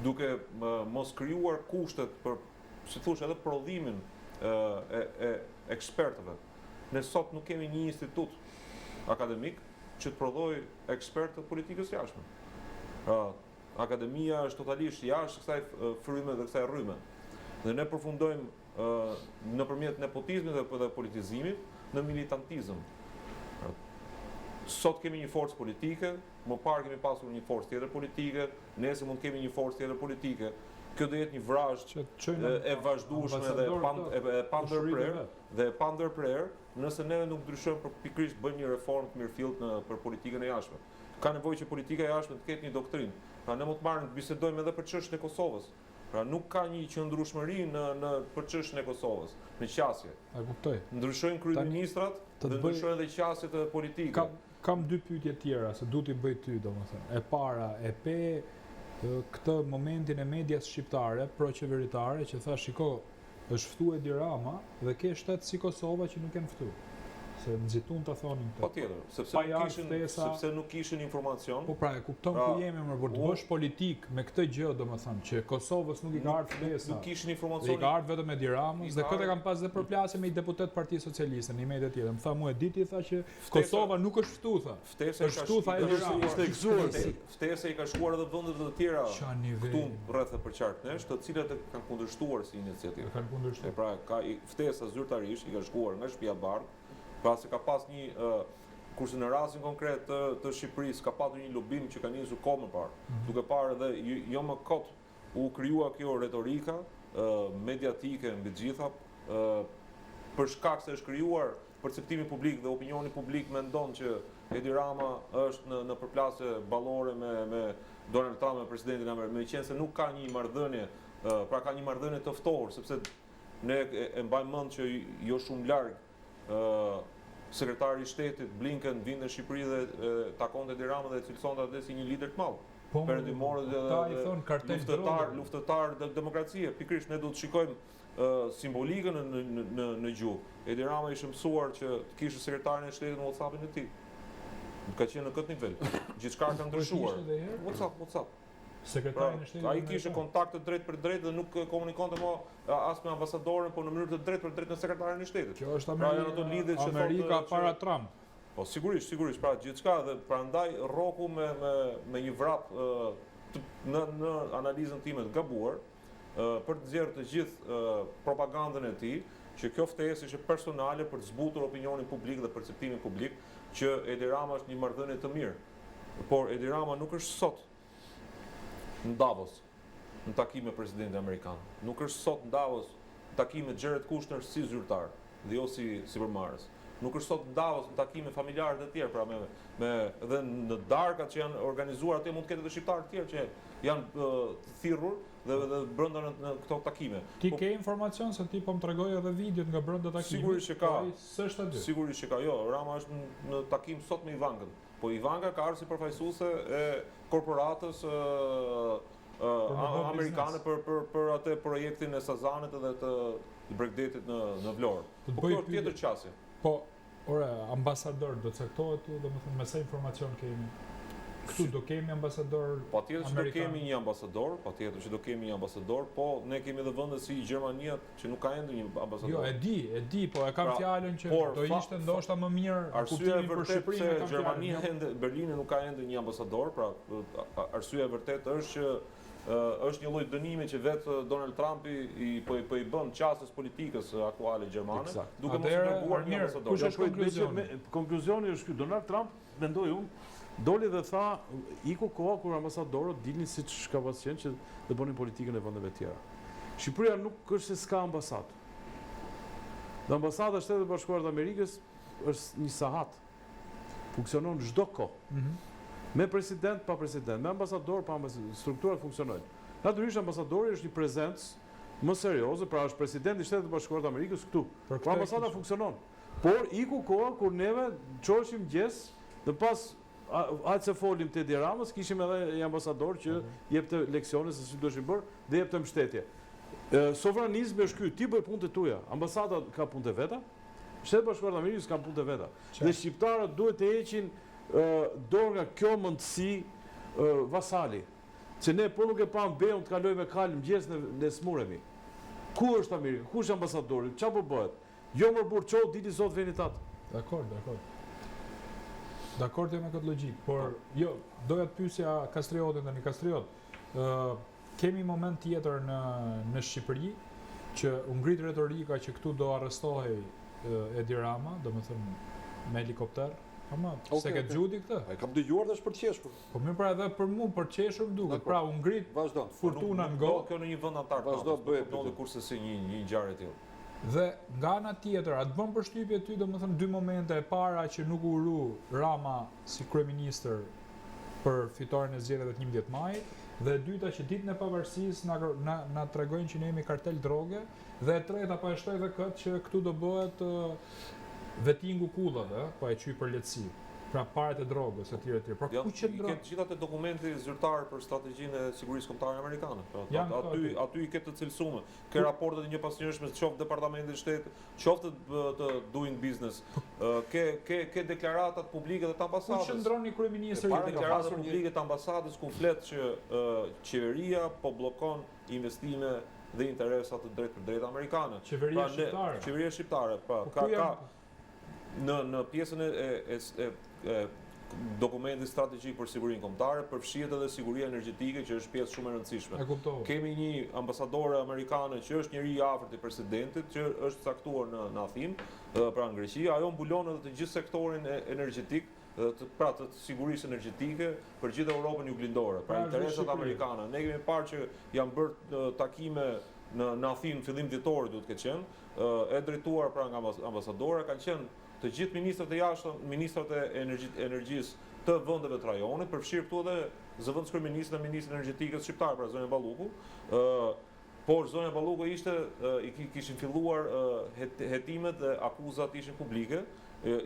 duke mos krijuar kushtet për, si thosh, edhe prodhimin e ekspertëve. Ne sot nuk kemi një institut akademik që të prodhojë ekspertë të politikës jashtme. Akademia është totalisht jashtë kësaj fryme dhe kësaj rryme. Dhe ne përfundojmë nëpërmjet nepotizmit dhe politizimit në militantizëm. Sot kemi një forcë politike, më parë kemi pasur një forcë tjetër politike, nesër mund kemi një forcë tjetër politike. Kjo do jetë një vrazhë e vazhdueshme dhe e pandërprer, nëse ne nuk ndryshojmë për pikërisht bëjmë një reformë të mirëfillt për politikën e jashtme. Ka nevojë që politika e jashtme të ketë një doktrinë. Pra ne mund të marrim të bisedojmë edhe për çështjen e Kosovës. Pra nuk ka një qëndrueshmëri në për çështjen e Kosovës, në qasje. E kuptoj. Ndryshojnë kryeministrat dhe ndryshojnë edhe qasjet e politikës. Kam 2 pyetje tjera, se du t'i bëj ty, domethënë. E para, e pe këtë momentin e medias shqiptare proqeveritare që tha shiko, është ftu Edi Rama dhe ke shtetë si Kosova që nuk janë ftu. Se nxitun ta thonin këtë. Patjetër, sepse nuk kishin informacion. Po pra, e kupton ku jemi më për të bësh politik me këtë gjë, domethënë që Kosovës nuk i ka ardhur ftesa. Nuk kishin I informacion. ka ardhur vetëm Edi Ramës dhe këtë kam pas dhe përplasje me i deputet Partisë Socialiste në media tjetër. Më tha mua Editi tha që Kosova nuk është ftu tha. Ftesa Është ftu tha Edi Rama. Ishte gëzuar. Ftesa i ka shkuar edhe vendet të tjera Qa nivel. këtu rreth e përqartnesh, të cilat e kanë kundërshtuar si iniciativë. Kanë kundërshtuar. Pra, ka ftesa zyrtarisht i ka shkuar nga Shtëpia e Bardhë, pra se ka pas një kurse në rastin konkret të Shqipërisë ka patur një lobim që ka nisur kohë më parë, duke parë edhe jo më kot u krijua kjo retorika mediatike mbi gjitha për shkak se është krijuar perceptimi publik dhe opinioni publik mendon që Edi Rama është në përplasje ballore me Donald Trump, me presidentin amerikan, meqense nuk ka një marrëdhënie, pra ka një marrëdhënie të ftohur, sepse ne e mbajmë mend që jo shumë larg sekretari i shtetit Blinken vinte në Shqipëri dhe takonte Edi Ramën dhe cilësonte atë si një lider të madh. Perëndimor dhe luftëtar dhe demokracie. Pikërisht ne duhet të shikojmë simbolikën në gjuhë. Edi Rama ishte mësuar që të kishte sekretarin e shtetit në WhatsAppin e tij. Ka qenë në këtë nivel. Gjithçka ka ndryshuar. WhatsApp. Sekretarin e shtetit. Ai kishte kontakte drejt për drejt dhe nuk komunikonte më as me ambasadorin, por në mënyrë të drejtë për drejtë me sekretarin e shtetit. Kjo është Amerika para Trump. Po sigurisht, pra gjithçka dhe prandaj rroku me një vrap në analizën time të gabuar për të nxjerrë të gjithë propagandën e tij, që kjo ftesë ishte personale për të zbutur opinionin publik dhe perceptimin publik që Edi Rama është një marrëdhënie të mirë. Por Edi Rama nuk është sot në Davos në takim me presidentin amerikan. Nuk është sot në Davos në takim me Jared Kushner si zyrtar dhe jo si përmarrës. Nuk është sot në Davos në takim me familjarët e tjerë, pra dhe në darkat që janë organizuar atje mund të ketë edhe shqiptarë të tjerë që janë thirrur dhe brenda në këto takime. Ti ke informacion se ti po më tregoj edhe videot nga brenda takimit? Sigurisht që ka. S'është aty. Sigurisht që ka. Jo, Rama është në takim sot me Ivankën. Po Ivanka ka ardhur si përfaqësuese e korporatës amerikane për atë projektin e Sazanit dhe të Bregdetit në Vlorë. Po kjo është tjetër qasje. Po, ore, ambasador do caktohet tu, domethënë me sa informacion kemi? Këtu do kemi ambasador Patjetër që do kemi një ambasador, po ne kemi edhe vende si Gjermania që nuk ka ende një ambasador. Jo, e di, po e kam fjalën që do ishte ndoshta më mirë arsyeja e vërtetë pse Gjermania Berlini nuk ka ende një ambasador, pra arsyeja e vërtetë është që është një lloj dënimi që vetë Donald Trumpi po i bën qasjes politikës aktuale gjermane, duke mos dërguar një ambasador. Kush është konkluzioni? Konkluzioni është ky, Donald Trump, mendoj unë, doli dhe tha, iku koha kur ambasadorët dilnin siç ka pas qenë që të bënin politikën e vendeve tjera. Shqipëria nuk është se s'ka ambasadë. Dhe ambasada e Shtetit Bashkuar të Amerikës është një sahat. Funksionon çdo kohë. Me president, pa president, me ambasador, pa ambasador, strukturat funksionojnë. Natyrisht ambasadori është një prezencë më serioze, pra është presidenti i Shtetit Bashkuar të Amerikës këtu. Pra ambasada funksionon. Por iku koha kur neve çoheshim mëngjes dhe pas atë se folim te Edi Ramës, kishim edhe një ambasador që jepte leksione se si duheshin bërë dhe jepte mbështetje. Sovranizmi është ky, ti bëj punët e tuaja. Ambasada ka punët e veta, Shteti Bashkuar të Amerikës ka punët e veta. Dhe shqiptarët duhet të heqin dorë nga kjo mundësi vasali. Që ne po nuk e pam beun të kalojmë me kalë mëngjes ne smuremi. Ku është Amerika? Ku është ambasadori? Çfarë po bëhet? Jo më burr çoj diti zot venitat. Dakor. Dakor me këtë logjik, por jo, doja të pyesja Kastriotin tani, Kastriot. Kemi moment tjetër në Shqipëri që u ngrit retorika që këtu do arrestohej Edi Rama, domethënë me helikopter. Ama, se ke gjudi këtë? E kam dëgjuar dhe është për qeshur. Po mirë pra edhe për mu, për qeshur më duket. Pra u ngrit furtuna në go. Kjo në një vend antar. Vazhdo bëhet kurse si një ngjarje e tillë. Dhe nga ana tjetër, atë bën përshtypje ty domethënë dy momente e para që nuk u uru Rama si kryeministër për fitoren e zgjedhjeve të 11 majit, dhe e dyta që ditën e pavarësisë na tregojnë që ne jemi kartel droge, dhe e treta po e shtoj edhe këtë që këtu do bëhet vetingu kullave, po e quaj për lehtësi. Pra parat e drogës etj etj. Pra ku I qëndron? ke të gjitha të dokumenti zyrtar për strategjinë e sigurisë kombëtare amerikane. Pra, Janë aty i ke të cilësuar. Ke raportet e njëpasnjëshme qoftë Departamentit të Shtetit, qoftë të Doing Business. Ke deklaratat publike të Ku ambasadës. qëndron një kryeministër Para deklaratat publike të ambasadës ku flet që qeveria po bllokon investime dhe interesat të drejt për drejt amerikane. Qeveria shqiptare. Qeveria shqiptare, pra ka në pjesën e dokumentit strategjik për sigurinë kombëtare përfshihet edhe siguria energjetike që është pjesë shumë e rëndësishme. E kuptova. Kemi një ambasadore amerikane që është njëri i afërt i presidentit që është caktuar në Athinë, pra në Greqi, ajo mbulon edhe të gjithë sektorin energjetik, pra të sigurisë energjetike për gjithë Europën juglindore, pra interesat amerikane. Ne kemi parë që janë bërë takime në Athinë fillim dhjetori duhet të qenë, e drejtuar pra nga ambasadore, kanë qenë të gjithë ministrat e jashtëm, ministrat e energjisë të vendeve të rajonit, përfshirë këtu edhe zëvendës kryeministrit dhe ministrin e energjetikës shqiptar, pra Zonja Balluku. Por Zonja Balluku kishin filluar hetimet dhe akuzat ishin publike,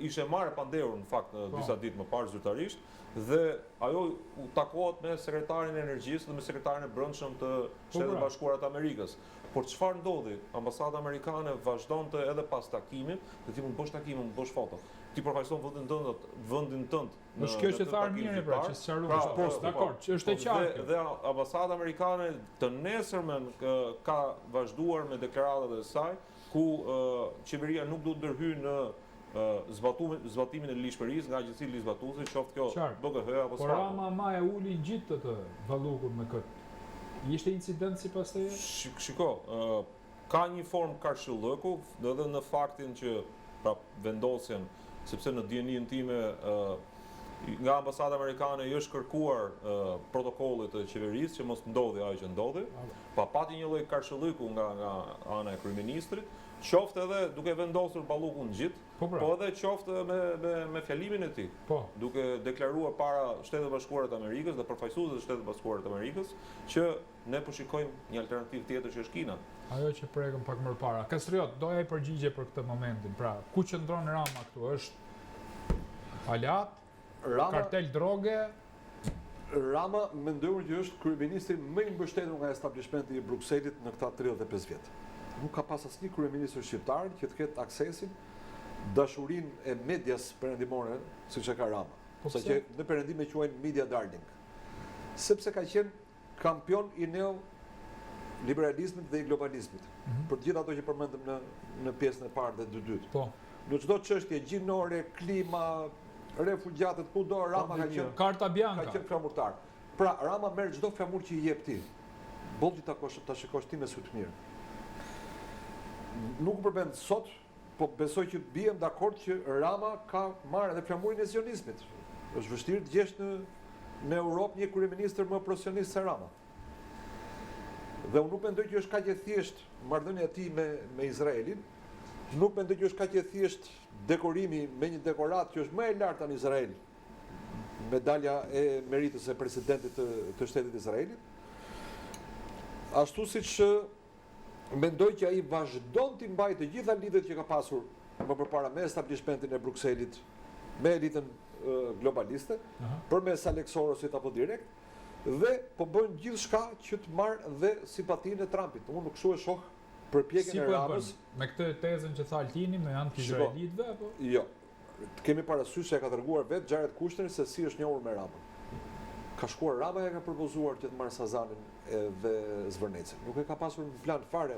ishte marrë pandehur në fakt në disa ditë më parë zyrtarisht, dhe ajo u takohet me sekretarin e energjisë dhe me sekretarin e brendshëm të Shtetet Bashkuara të Amerikës. Por çfarë ndodhi? Ambasada amerikane vazhdonte edhe pas takimit, dhe ti mund të bësh takim, mund të bësh foto. Ti përfaqëson vendin tënd. Është kjo që tharë mirë pra, që sqaruar. Dakor, është e qartë. Dhe ambasada amerikane të nesërmen ka vazhduar me deklaratat e saj ku qeveria nuk do të ndërhyjë në zbatimin e ligjshmërisë nga Agjencia Ligjzbatuese, qoftë kjo BKH apo SPA. Por Rama ma e uli gjithë të Ballukun me këtë. Ishte incident sipas teje? Shiko, ka një formë karshëllëku edhe në faktin që pra vendosjen, sepse në dijenin time nga ambasada amerikane i është kërkuar protokollit të qeverisë që mos ndodhi ajo që ndodhi, pa pati një lloj karshëllëku nga ana e kryeministrit, qoftë edhe duke vendosur Ballukun gjithë, po edhe qoftë me fjalimin e tij. Duke deklaruar para Shtetet Bashkuara të Amerikës dhe përfaqësuesve të Shtetet Bashkuara të Amerikës që ne po shikojmë një alternativë tjetër që është Kina. Ajo që prekëm pak më parë. Kastriot, doja i përgjigje për këtë momentin. Pra, ku qëndron Rama këtu? Është alat, kartel droge? Rama mendoj që është kryeministri më i mbështetur nga establishmenti i Brukselit në këta 35 vjet. Nuk ka pas asnjë kryeministër shqiptar që të ketë aksesin, dashurinë e medias perëndimore, siç e ka Rama. Sa që në perëndim e quajnë media darling. Sepse ka qenë kampion i neoliberalizmit dhe i globalizmit. Për gjithë ato që përmendëm në pjesën e parë dhe të dytë. Në çdo çështje gjinore, klima, refugjatët, kudo Rama ka qenë Karta Bianca. Ka qenë flamurtar. Pra Rama merr çdo flamur që i jep ti. Bolli ta shikosh ti me sy të mirë. Nuk përmend sot, po besoj që bijem dakord që Rama ka marrë edhe flamurin e zionizmit. Është vështirë të gjesh në Europë një kryeministër më profesionist se Rama. Dhe unë nuk mendoj që është kaq e thjesht marrëdhënia e tij me Izraelin, nuk mendoj që është kaq e thjesht dekorimi me një dekorat që është më e lartë në Izrael, medalja e meritës e presidentit të shtetit Izraelit. Ashtu siç mendoj që ai vazhdon të mbajë të gjitha lidhjet që ka pasur më përpara me establishmentin e Brukselit, me elitën globaliste, përmes Alex Sorosit apo direkt, dhe po bën gjithçka që të marrë dhe simpatinë e Trumpit. Unë nuk kështu e shoh përpjekjen e Ramës. Me këtë tezën që tha Altini me anti-izraelitëve apo? Jo. Kemi parasysh se ka treguar vetë Jared Kushner se si është njohur me Ramën. Ka shkuar Rama e ka propozuar që të marrë Sazanin dhe Zvërnecën. Nuk e ka pasur në plan fare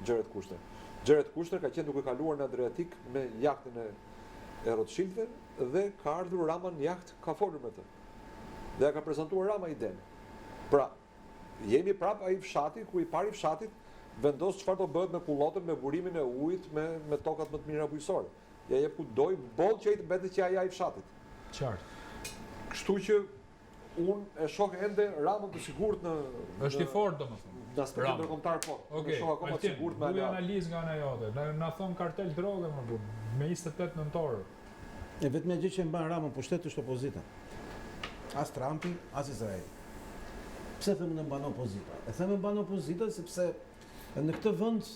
Jared Kushner. Jared Kushner ka qenë duke kaluar në Adriatik me jahtën e Rothschildve dhe ka ardhur Rama në jahtë, ka folur me të. Dhe ka prezantuar Rama idenë. Pra, jemi prap ai fshati ku i pari fshatit vendos çfarë do bëhet me kullotën, me burimin e ujit, me tokat më të mira bujqësore. Ja jep ku doj, boll që ai të mbetet që ai fshatit. Qartë. Kështu që unë e shoh ende Ramën të sigurt në është i fortë domethënë. Në aspektin ndërkombëtar po. Okej. Shoh akoma të sigurt me Duhet analizë nga ana jote. Na thon kartel droge më burr me 28 nëntor. E vetmja gjë që mban Ramën pushtet është opozita. As Trumpi, as Izraeli. Pse them në mban opozita? E them mban opozita sepse në këtë vend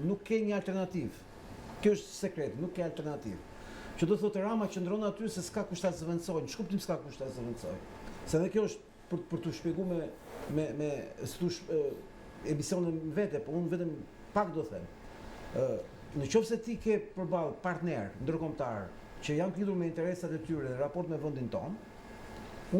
nuk ke një alternativë. Kjo është sekret, nuk ke alternativë. Që do thotë Rama qëndron aty se s'ka kushtat zëvendësojnë. Ç'kuptim s'ka kushtat zëvendësojnë? Se edhe kjo është për t'u shpjeguar me emisionin vete, po unë vetëm pak do them. Në qoftë se ti ke përballë partner ndërkombëtar që janë lidhur me interesat e tyre në raport me vendin tonë,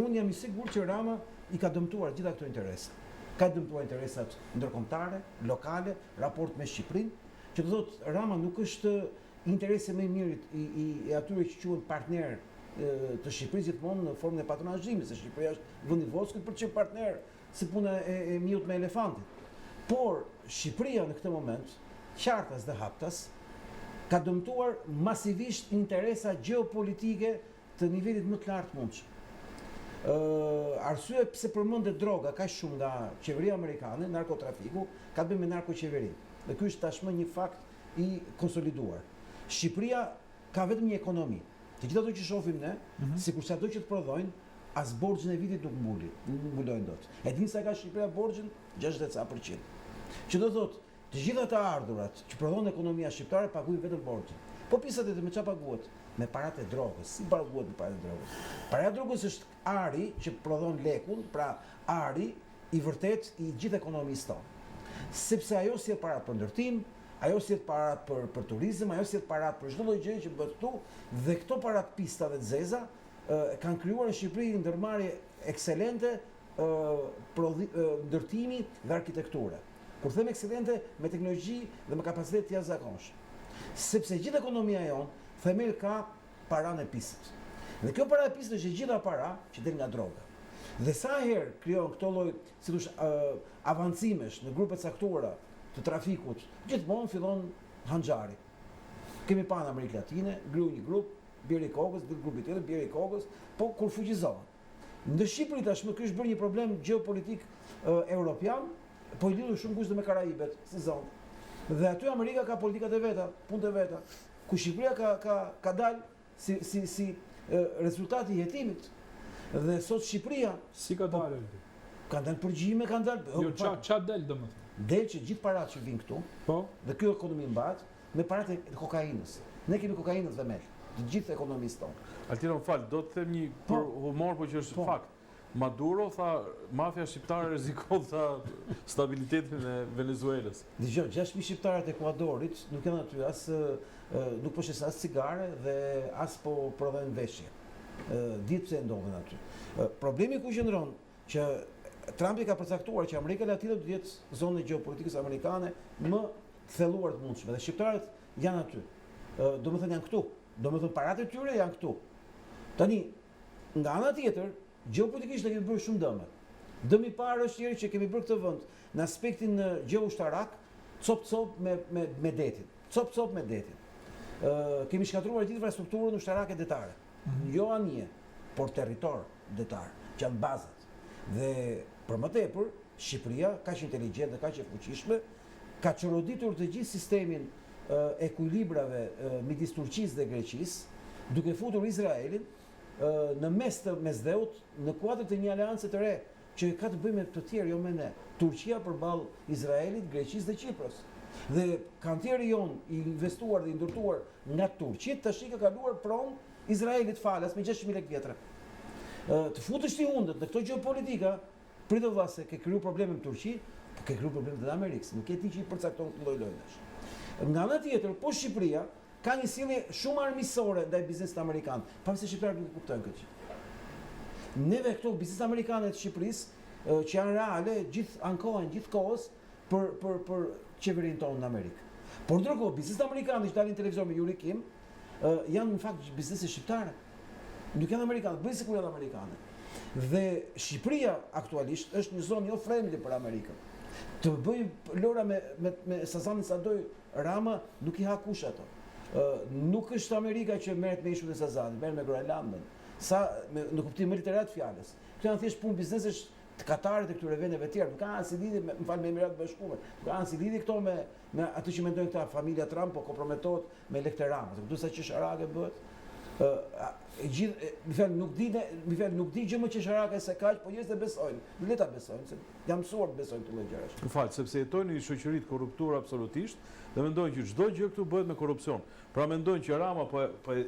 unë jam i sigurt që Rama i ka dëmtuar gjitha këto interesa. Ka dëmtuar interesat ndërkombëtare, lokale, raport me Shqipërinë, që do thotë Rama nuk është interesi më i mirit i atyre që quhen partner të Shqipërisë gjithmonë në formën e patronazhimit, se Shqipëria është vendi i voskut për të qenë partner si puna e miut me elefantin. Por Shqipëria në këtë moment, qartas dhe haptas, ka dëmtuar masivisht interesa gjeopolitike të nivelit më të lartë mundshëm. Arsye pse përmendet droga kaq shumë nga qeveria amerikane, narkotrafiku, ka të bëjë me narkoqeverinë. Dhe ky është tashmë një fakt i konsoliduar. Shqipëria ka vetëm një ekonomi. Të gjitha ato që shohim ne, sikur çdo që të prodhojnë, as borxhin e vitit nuk mbulojnë dot. E dini sa ka Shqipëria borxhin? 60%. Që do thotë, të gjitha të ardhurat që prodhon ekonomia shqiptare paguajnë vetëm borxhin. Po pisat e me çfarë paguhet? Me paratë e drogës. Si paguhet me paratë e drogës? Para e drogës është ari që prodhon lekun, pra ari i vërtet i gjithë ekonomisë tonë. Sepse ajo sjell paratë për ndërtim, ajo sjell paratë për turizëm, ajo sjell paratë për çdo lloj gjëje që bëhet këtu, dhe këto paratë pistave të zeza kanë krijuar në Shqipëri ndërmarrje ekselente ndërtimi dhe arkitekture. Kur them ekselente, me teknologji dhe me kapacitet të jashtëzakonshëm. Sepse gjithë ekonomia jonë themel ka paranë e pisët. Dhe kjo para e pisët është gjitha para që del nga droga. Dhe sa herë krijon këto lloj, si thosh, avancimesh në grupe caktuara të trafikut, gjithmonë fillon Hanxhari. Kemi pa në Amerikë Latine, gryu një grup, bjeri i kokës, dhe grupi tjetër, bjeri i kokës, po kur fuqizohen. Në Shqipëri tashmë ky është bërë një problem gjeopolitik europian, po i lidhur shumë ngushtë me Karajibet, si zonë. Dhe aty Amerika ka politikat e veta, punët e veta, ku Shqipëria ka dalë si rezultati i jetimit. Dhe sot Shqipëria si ka dalë? Kanë dalë përgjime, kanë dalë. Jo, ç'a del domethënë? Del që gjithë paratë që vinë këtu, po, dhe kjo ekonomi mbahet me paratë e kokainës. Ne kemi kokainën dhe mel, të gjithë ekonomisë tonë. Altino, fal, do të them një për humor, po që është fakt. Maduro tha, mafia shqiptare rrezikon tha stabilitetin e Venezuelës. Dgjoj, 6.000 shqiptarët e Ekuadorit nuk janë aty as nuk po shesin as cigare dhe as po prodhojnë veshje. Ditë pse ndodhen aty. Problemi ku qëndron që Trumpi ka përcaktuar që Amerika Latine do të jetë zonë e gjeopolitikës amerikane më thelluar të mundshme dhe shqiptarët janë aty. Domethënë janë këtu. Domethënë paratë e tyre janë këtu. Tani, nga ana tjetër, gjeopolitikisht ne kemi bërë shumë dëme. Dëmi i parë është që kemi bërë këtë vend në aspektin gjeoushtarak, cop me detin. Cop me detin. Kemi shkatruar gjithë infrastrukturën ushtarake detare. Jo anije, por territor detar, që janë bazat. Dhe për më tepër, Shqipëria kaq inteligjente, kaq e fuqishme, ka çoroditur të gjithë sistemin ekuilibrave midis Turqisë dhe Greqisë, duke futur Izraelin në mes të mesdheut në kuadër të një aleance të re që ka të bëjë me të tjerë, jo me ne. Turqia përballë Izraelit, Greqisë dhe Kipros. Dhe kantieri jon i investuar dhe i ndërtuar nga Turqit tash ka kaluar pron Izraelit falas me 600.000 lekë vjetra. Të futesh ti hundët në këto gjeopolitika, pritet valla se ke kriju probleme me Turqi, po ke kriju probleme me Amerikën. Nuk e di që i përcakton këtë lloj lojësh. Nga ana tjetër, po Shqipëria ka një sjellje shumë armiqësore ndaj biznesit amerikan, pavarësisht se shqiptarët nuk kuptojnë këtë. Neve këto bizneset amerikane të Shqipërisë që janë reale, gjithë ankohen gjithkohës për qeverinë tonë në Amerikë. Por ndërkohë bizneset amerikanë që dalin në televizor me Yuri Kim janë në fakt biznese shqiptare. Nuk janë amerikanë, bëjnë sikur janë amerikane. Dhe Shqipëria aktualisht është një zonë jo friendly për Amerikën. Të bëjë lora me Sazanin Sadoj, Rama nuk i ha kush ato. Nuk është Amerika që merret me ishun e Sazanit, merret me Groenlandën. Në kuptim militarat fjalës. Këto janë thjesht punë biznesesh të Katarit e këtyre vendeve të tjera. Nuk ka asnjë lidhje me Emiratet e Bashkuara. Nuk ka asnjë lidhje këto me atë që mendojnë këta familja Trump, po komprometohet me lekë Rama. Këtu sa qesharake bëhet. nuk di gjë më qesharake se kaq, po njerëzit besojnë. Le ta besojnë, se jam mësuar të besojnë këto gjëra. Më fal, sepse jetojnë në një shoqëri të korruptuar absolutisht dhe mendojnë që çdo gjë këtu bëhet me korrupsion. Pra mendojnë që Rama po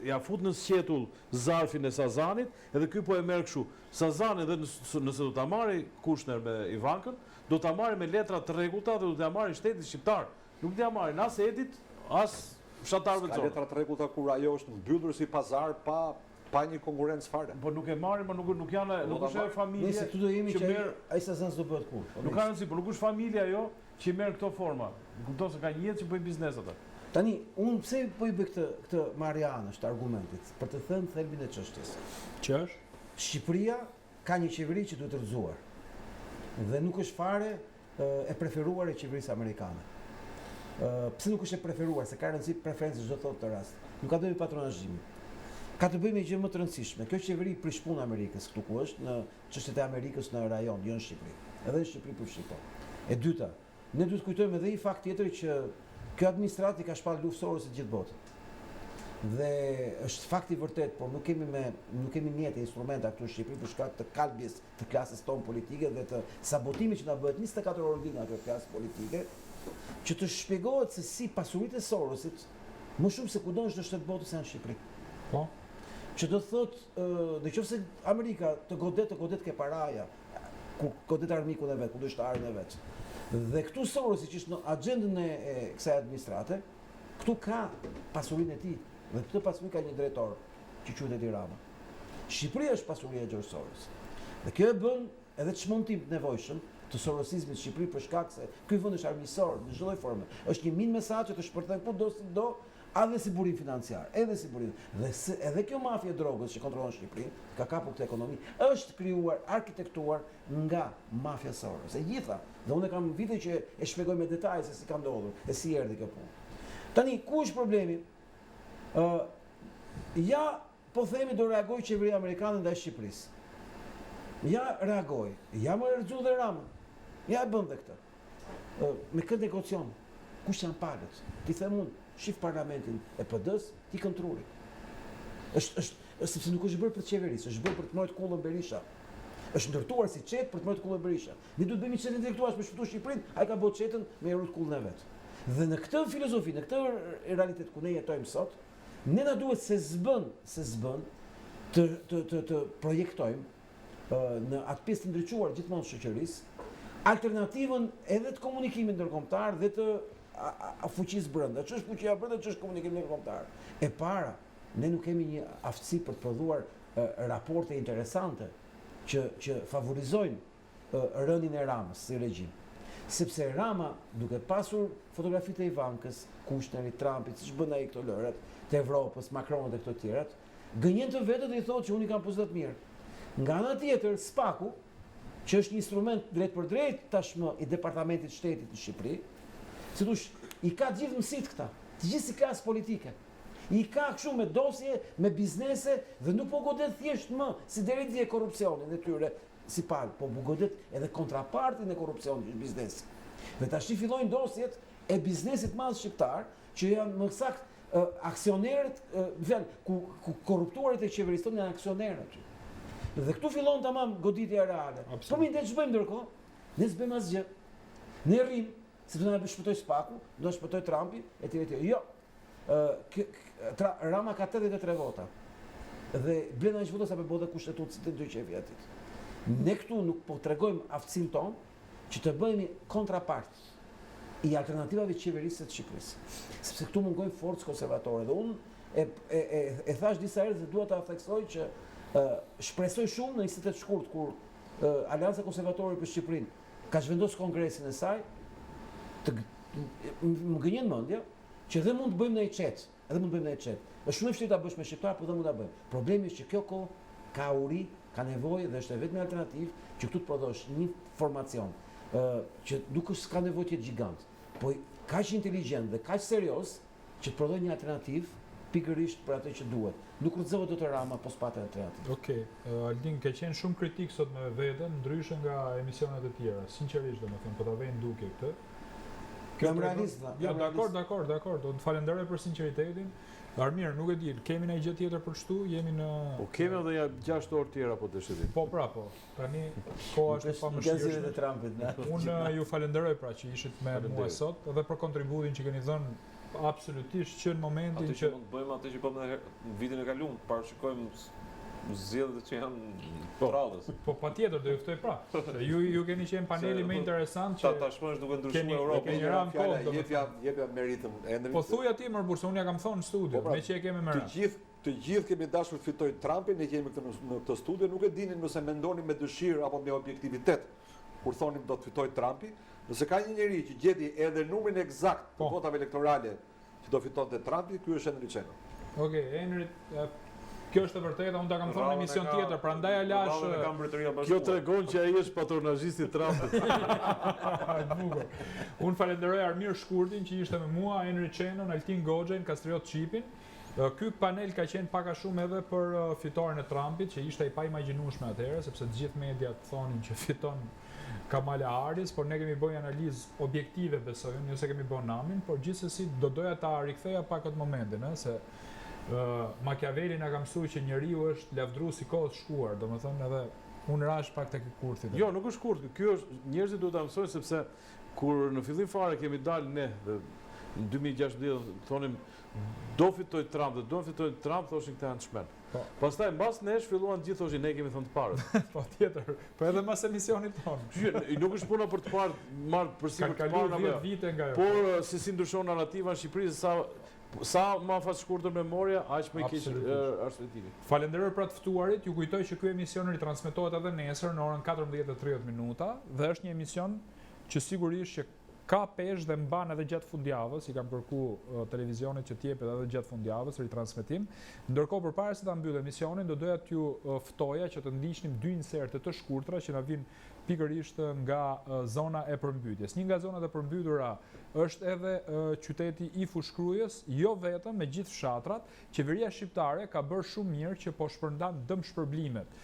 ja fut në sqetull zarfin e Sazanit, edhe ky po e merr kështu. Sazani edhe nëse do ta marrë Kushner me Ivankën, do ta marrë me letra të rregullta dhe do ta marrë shtetit shqiptar. Nuk do ta marrë as Edit, as fshatarëve Ka letra të rregullta kur ajo është mbyllur si pazar pa një konkurrencë fare. Po nuk e marrin, po nuk janë, nuk është ajo familje. Nëse tu do jemi që merr, ai Sazan s'do bëhet kurrë. nuk ka rëndësi, po nuk është familja ajo që merr këto forma. Kupton se ka një jetë që bëjnë biznes ata. Tani, unë pse po i bëj këtë marrë është argumentit, për të thënë thelbin e çështjes. Që është? Shqipëria ka një qeveri që duhet të rrëzuar. Dhe nuk është fare e preferuar e qeverisë amerikane. Pse nuk është e preferuar, se ka rëndësi preferencë çdo thotë të rast. Nuk ka të bëjë me patronazhimin. Ka të bëjë me gjë më të rëndësishme. Kjo qeveri prish punë Amerikës këtu ku është në çështjet e Amerikës në rajon, jo në Shqipëri. Edhe në Shqipëri për Shqipëri. E dyta, ne duhet kujtojmë edhe një fakt tjetër që kjo administratë i ka shpall luftësorës së gjithë botën. Dhe është fakt i vërtet, por nuk kemi mjete, instrumenta këtu në Shqipëri për shkak të kalbjes të klasës tonë politike dhe të sabotimit që na bëhet 24 orë ditë nga kjo klasë politike, që të shpjegohet se si pasuritë e Sorosit më shumë se kudo në çdo shtet botës janë në Shqipëri. Po. Që do thotë, nëse Amerika të godet ke paraja, ku godet armikun e vet, kundërshtarin e vet. Dhe këtu Sorosi që është në agjendën e kësaj administrate, këtu ka pasurinë e tij. Dhe këtë pasuri ka një drejtor që quhet Edi Rama. Shqipëria është pasuria e George Soros. Dhe kjo e bën edhe çmendtim të nevojshëm të sorosizmit në Shqipëri për shkak se ky vend është armiqësor në çdo lloj forme. Është një min mesazhe të shpërthen kudo si do, edhe si burim financiar, edhe si burim. Dhe edhe kjo mafia e drogës që kontrollon Shqipërinë, ka kapur këtë ekonomi, është krijuar, arkitektuar nga mafia Soros. E gjitha, dhe unë kam vite që e shpjegoj me detaje se si ka ndodhur, e si erdhi kjo punë. Tani, ku është problemi? Ja, po themi do reagoj qeveria amerikane ndaj Shqipërisë. Ja reagoj, ja më rrëzu dhe Rama. Ja e bën dhe këtë. Me këtë negocion, kush janë palët? Ti them unë, shif parlamentin e PD-s, ti këntruri. Sepse nuk është bërë për të qeverisë, është bërë për të mbrojtur kullën Berisha. Është ndërtuar si çet për të mbrojtur kullën Berisha. Ne duhet bëjmë çetin intelektual për shpëtuar Shqipërinë, ai ka bërë çetën me rrut kullën e vet. Dhe në këtë filozofi, në këtë realitet ku ne jetojmë sot, ne na duhet se s'bën të projektojmë në atë pjesë të ndriçuar gjithmonë shoqërisë alternativën edhe të komunikimit ndërkombëtar dhe të fuqisë brenda. Ç'është fuqia brenda, ç'është komunikimi ndërkombëtar. E para, ne nuk kemi një aftësi për të prodhuar raporte interesante që favorizojnë rënien e Ramës si regjim. Sepse Rama, duke pasur fotografitë e Ivankës, Kushnerit, Trumpit, siç bën ai këto lërat, të Evropës, Macronit dhe këto të tjerat, gënjen të vetë dhe i thotë që unë i kam pozitat mirë. Nga ana tjetër, SPAK-u, që është një instrument drejt për drejt tashmë i Departamentit të Shtetit në Shqipëri, si thosh, i ka të gjithë mësit këta, të gjithë si klasë politike. I ka kështu me dosje, me biznese dhe nuk po godet thjesht më si deri dje korrupsionin e tyre si palë, po godet edhe kontrapartin e korrupsionit në biznes. Dhe tash fillojnë dosjet e biznesit madh shqiptar, që janë më saktë aksionerët, ku korruptuarit e qeverisë tonë janë aksionerët aty. Dhe këtu fillon tamam goditja reale. Po mi ne ç'bëjmë ndërkohë? Ne s'bëjmë asgjë. Ne rrim, sepse do na shpëtoj SPAK-u, do na shpëtoj Trumpi, etj. Jo. Rama ka 83 vota. Dhe blen ai vota sa për bota kushtetues të dy qefi atit. Ne këtu nuk po tregojmë aftësinë tonë që të bëhemi kontrapart i alternativave qeverisë të Shqipërisë. Sepse këtu mungojnë forcë konservatore dhe unë e thash disa herë se dua ta theksoj që shpresoj shumë në 28 shkurt kur Aleanca Konservatore për Shqipërinë ka zhvendosur kongresin e saj, më gënjen mendja që dhe mund të bëjmë në qet, Është shumë e vështirë ta bësh me shqiptar, por dhe mund ta bëjmë. Problemi është që kjo kohë ka uri, ka nevojë dhe është vetëm alternativë që këtu të prodhosh një formacion që nuk është ka nevojë të jetë gjigant, po kaq inteligjent dhe kaq serioz që të prodhojë një alternativë pikërisht për atë që duhet. Nuk rrëzohet dot Rama pas patë alternativë. Okej, Aldin ke qenë shumë kritik sot me veten, ndryshe nga emisionet e tjera. Sinqerisht domethënë, po ta vej në dukje këtë. Jam realist. Ja, dakor. Do të falenderoj për sinqeritetin. Armir, nuk e di, kemi në gjë tjetër për kështu, jemi në... Po kemi edhe ja 6 orë tjera po të shëtit. Po, tani koha është e pamëshirshme. e Trumpit, ne. Unë ju falenderoj pra që ishit me mua sot edhe për kontributin që keni dhënë absolutisht që në momentin Atë që mund të bëjmë atë që bëmë në vitin e kaluar, parashikojmë zgjedhjet që janë rradhës. Po patjetër do ju ftoj pra. Ju keni qenë paneli më interesant që tashmë është duke ndryshuar Europa. keni rënë kohë. Jepja meritën Endrit. Po thuaj aty më bursa, unë ja kam thonë në studio, me që e kemi më radh. Të gjithë kemi dashur të fitojë Trumpin, ne kemi këtë në këtë studio, nuk e dinin nëse mendonin me dëshirë apo me objektivitet kur thonim do të fitojë Trumpi, nëse ka një njeri që gjeti edhe numrin eksakt të votave elektorale që do fitonte Trumpi, ky është Henry Çeno. Okej, Henry, kjo është e vërtetë, unë ta kam thonë në emision tjetër, prandaj ja lash. Kjo tregon që ai është patronazhisti i Trumpit. Bukur. Unë falenderoj Armir Shkurtin që ishte me mua, Henry Çenon, Altin Goxhen, Kastriot Çipin. Ky panel ka qenë pak a shumë edhe për fitoren e Trumpit, që ishte i pa imagjinueshme atëherë, sepse të gjithë mediat thonin që fiton Kamala Harris, por ne kemi bërë analizë objektive, besoj unë, jo se kemi bërë namin, por gjithsesi do doja ta riktheja pak atë momentin, se Machiavelli na ka mësuar që njeriu është lavdrues i kohës shkuar, domethënë edhe unë rash pak tek kurthi. Jo, nuk është kurth, ky është njerëzit duhet ta mësojnë sepse kur në fillim fare kemi dalë ne në 2016 thonim do fitoj Trump dhe do fitoj Trump, thoshin këta janë të shmend. Pastaj mbas nesh filluan gjithë thoshin ne kemi thënë të parët. Po tjetër, po edhe mas emisionit tonë. Nuk është puna për të parë, marrë përsipër të parë, 10 vite nga jo. por si ndryshon narrativa në Shqipëri, sa ma shkurtër memoria, aq më keq është etiki. Falenderoj për të ftuarit, ju kujtoj që ky emision ritransmetohet edhe nesër në orën 14:30 dhe është një emision që sigurisht që ka peshë dhe mban edhe gjatë fundjavës, i kam kërku televizionit që t'jepet edhe gjatë fundjavës ritransmetim. Ndërkohë përpara se ta mbyll emisionin, do doja t'ju ftoja që të ndiqnim 2 inserte të shkurtra që na vijnë pikërisht nga zona e përmbytjes. Një nga zonat e përmbytura është edhe qyteti i Fushkrujës, jo vetëm me gjithë fshatrat, qeveria shqiptare ka bërë shumë mirë që po shpërndan dëmshpërblimet.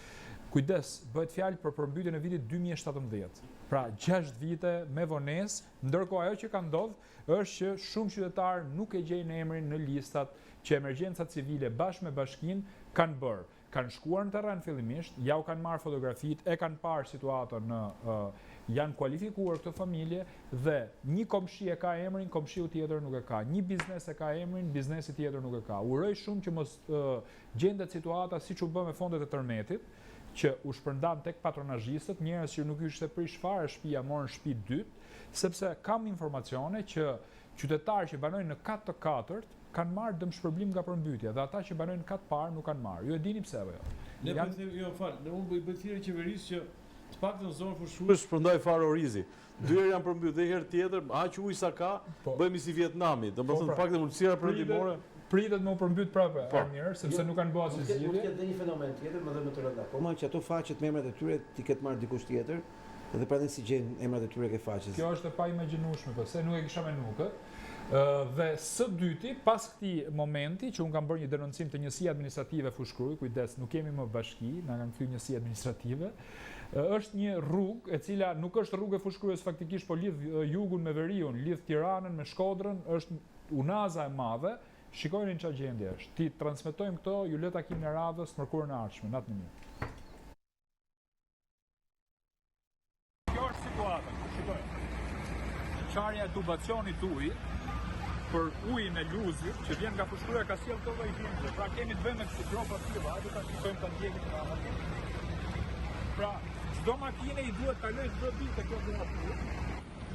Kujdes, bëhet fjalë për përmbytjen e vitit 2017. Pra 6 vite me vonesë, ndërkohë ajo që ka ndodhur është që shumë qytetarë nuk e gjejnë emrin në listat që emergjenca civile bashkë me bashkinë kanë bërë. Kanë shkuar në terren fillimisht, ja u kanë marrë fotografitë, e kanë parë situatën janë kualifikuar këtë familje dhe një komshi e ka emrin, komshiu tjetër nuk e ka. Një biznes e ka emrin, biznesi tjetër nuk e ka. Uroj shumë që mos gjendet situata siç u bë me fondet e tërmetit, që u shpërndan tek patronazhistët, njerëz që nuk ishte prish fare shtëpia, morën shtëpi dytë, sepse kam informacione që qytetarë që banojnë në kat të katërt kanë marrë dëmshpërblim nga përmbytja dhe ata që banojnë në kat parë nuk kanë marrë. Ju e dini pse apo jo? Ne po them, jo fal, ne unë bëj thirrje qeverisë që të paktën zonë Fushkrujës shpërndaj fare orizi. 2 herë janë përmbytur dhe herë tjetër, aq ujë sa ka, bëhemi si Vietnami. Domethënë paktën ulësira perëndimore pritet më u përmbyt prapë Armir, sepse nuk kanë bërë asnjë zgjidhje. Mund të ketë një fenomen tjetër, më dhe më të rënda. Po më që ato faqet me emrat e tyre ti ketë marrë dikush tjetër, dhe prandaj si gjejnë emrat e tyre ke faqes. Kjo është e pa imagjinueshme, po se nuk e kisha menukët. Dhe së dyti, pas këtij momenti që un kam bërë një denoncim të njësia administrative Fushkruj, kujdes, nuk kemi më bashki, na kanë kthyr njësi administrative. Është një rrugë e cila nuk është rrugë e Fushkrujës faktikisht, po lidh jugun me veriun, lidh Tiranën me Shkodrën, është unaza e madhe. Shikojeni çfarë gjendje është. Ti transmetojmë këto, ju le takimin e radhës mërkurën e ardhshme, natë në mirë. Kjo është situata, shikojmë. Çarja e tubacionit ujit për ujin e Luzit që vjen nga Fushkruja ka sjell këto lloj gjendje. Pra kemi të bëjmë me këtë gropa të tilla, hajde ta shikojmë ta ndjekim nga makinë. Pra, çdo makinë i duhet kaloj çdo ditë kjo gropa.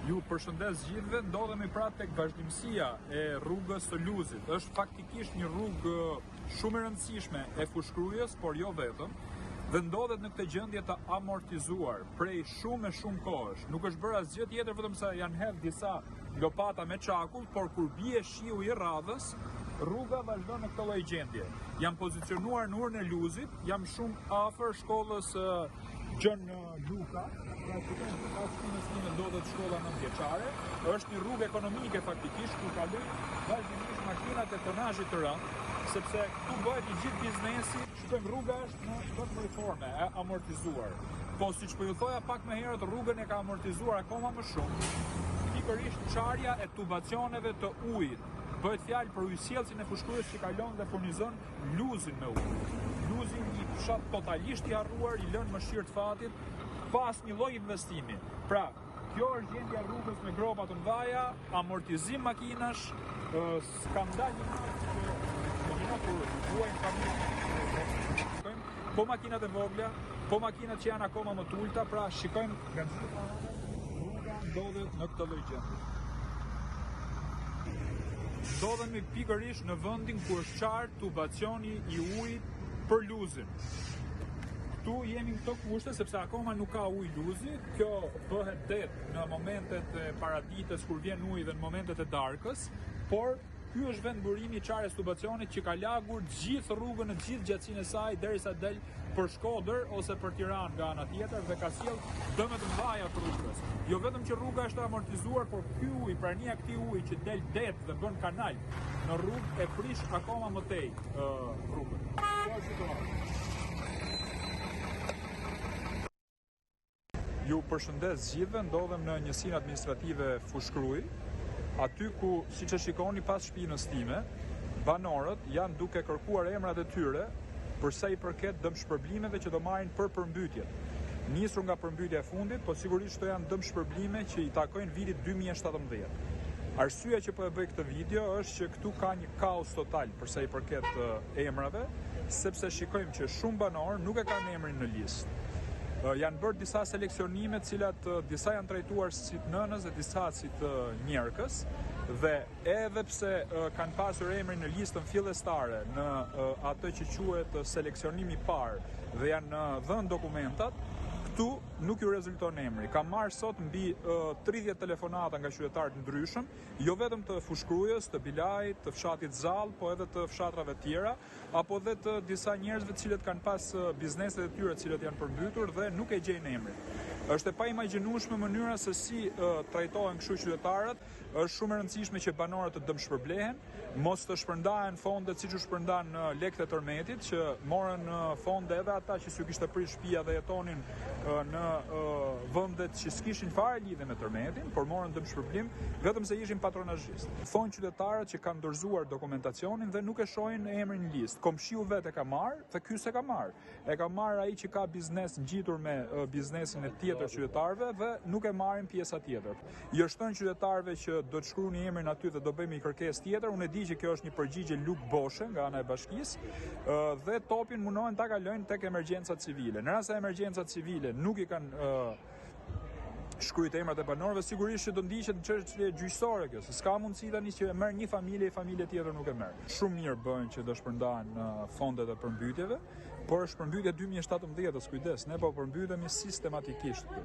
Ju përshëndes gjithëve, ndodhemi pra tek vazhdimësia e rrugës së Luzit. Është faktikisht një rrugë shumë e rëndësishme e Fushkrujës, por jo vetëm, dhe ndodhet në këtë gjendje të amortizuar prej shumë kohësh. Nuk është bërë asgjë tjetër vetëm sa janë hedhur disa lopata me çakull, por kur bie shiu i radhës, rruga vazhdon në këtë lloj gjendje. Jam pozicionuar në urën e Luzit, jam shumë afër shkollës John Luka, pra shikojmë pas ndodhet shkolla 9 vjeçare, është një rrugë ekonomike faktikisht ku kalojnë vazhdimisht makinat e tonazhit të rënd, sepse këtu bëhet i gjithë biznesi, shikojmë rruga është në vetëm forme, e amortizuar. Po siç po ju thoja pak më herët, rrugën e ka amortizuar akoma më shumë, pikërisht çarja e tubacioneve të ujit Bëhet fjalë për ujësjellësin e fushkrues që kalon dhe furnizon luzin me ujë. Luzi i fshat totalisht i harruar, i lënë mëshirë të fatit, pas një lloj investimi. Pra, kjo është gjendja e rrugës me gropa të mëdha, amortizim makinash, skandal i madh që kur vuajnë familje. Po makinat e vogla, po makinat që janë akoma më të ulta, pra shikojmë nga gjitha rruga ndodhet në këtë lloj gjendje. Ndodhemi pikërisht në vendin ku është qartë tubacioni i ujit për luzin. Këtu jemi në këto kushte sepse akoma nuk ka ujë luzi. Kjo bëhet det në momentet e paradites kur vjen uji dhe në momentet e darkës, por ky është vend burimi i çarës tubacionit që ka lagur gjithë rrugën në gjithë gjatësinë e saj derisa del për Shkodër ose për Tiranë nga ana tjetër dhe ka sjell dëme të mëdha për rrugës. Jo vetëm që rruga është amortizuar, por ky ujë, prania këtij uji që del det dhe bën kanal në rrugë e prish akoma më tej rrugën. Kjo është situata. Ju përshëndes gjithëve, ndodhem në njësinë administrative Fushkruj, aty ku, siç e shikoni pas shtëpisë time, banorët janë duke kërkuar emrat e tyre për sa i përket dëmshpërblimeve që do marrin për përmbytjet. Nisur nga përmbytja e fundit, po sigurisht këto janë dëmshpërblime që i takojnë vitit 2017. Arsyeja që po e bëj këtë video është që këtu ka një kaos total për sa i përket emrave, sepse shikojmë që shumë banorë nuk e kanë emrin në listë. Janë bërë disa seleksionime, cilat disa janë trajtuar si të nënës dhe disa si të njerëkës, dhe edhe pse kanë pasur emrin në listën fillestare në atë që quhet seleksionimi i parë dhe janë dhënë dokumentat, këtu nuk ju rezulton emri. Kam marrë sot mbi 30 telefonata nga qytetarë të ndryshëm, jo vetëm të Fushkrujës, të Bilajit, të fshatit Zall, po edhe të fshatrave tjera, apo edhe të disa njerëzve të cilët kanë pas bizneset e tyre të cilët janë përmbytur dhe nuk e gjejnë emrin. Është e paimagjinueshme mënyra se si trajtohen kështu qytetarët. Është shumë e rëndësishme që banorët të dëmshpërblehen, mos të shpërndahen fondet siç u shpërndan në lekët e tërmetit, që morën fonde edhe ata që s'u kishte prish shtëpia dhe jetonin në vendet që s'kishin fare lidhje me tërmetin, por morën dëmshpërblim vetëm se ishin patronazhist. Thonë qytetarët që kanë dorëzuar dokumentacionin dhe nuk e shohin emrin në listë. Komshiu vetë e ka marrë dhe ky s'e ka marrë. E ka marrë ai që ka biznes ngjitur me biznesin e tjetër qytetarëve dhe nuk e marrin pjesa tjetër. Jo shton qytetarëve që do të shkruani emrin aty dhe do bëjmë një kërkesë tjetër. Unë e di që kjo është një përgjigje luk boshe nga ana e bashkisë dhe topin mundohen ta kalojnë tek emergjencat civile. Në rast se emergjencat civile nuk i kanë shkruajt emrat e banorëve, sigurisht që do ndiqet në çështje gjyqësore kjo, se s'ka mundësi tani që e merr një familje tjetër nuk e merr. Shumë mirë bëjnë që do shpërndahen fondet e përmbytjeve, por është përmbytja 2017-s, kujdes, ne po përmbytemi sistematikisht.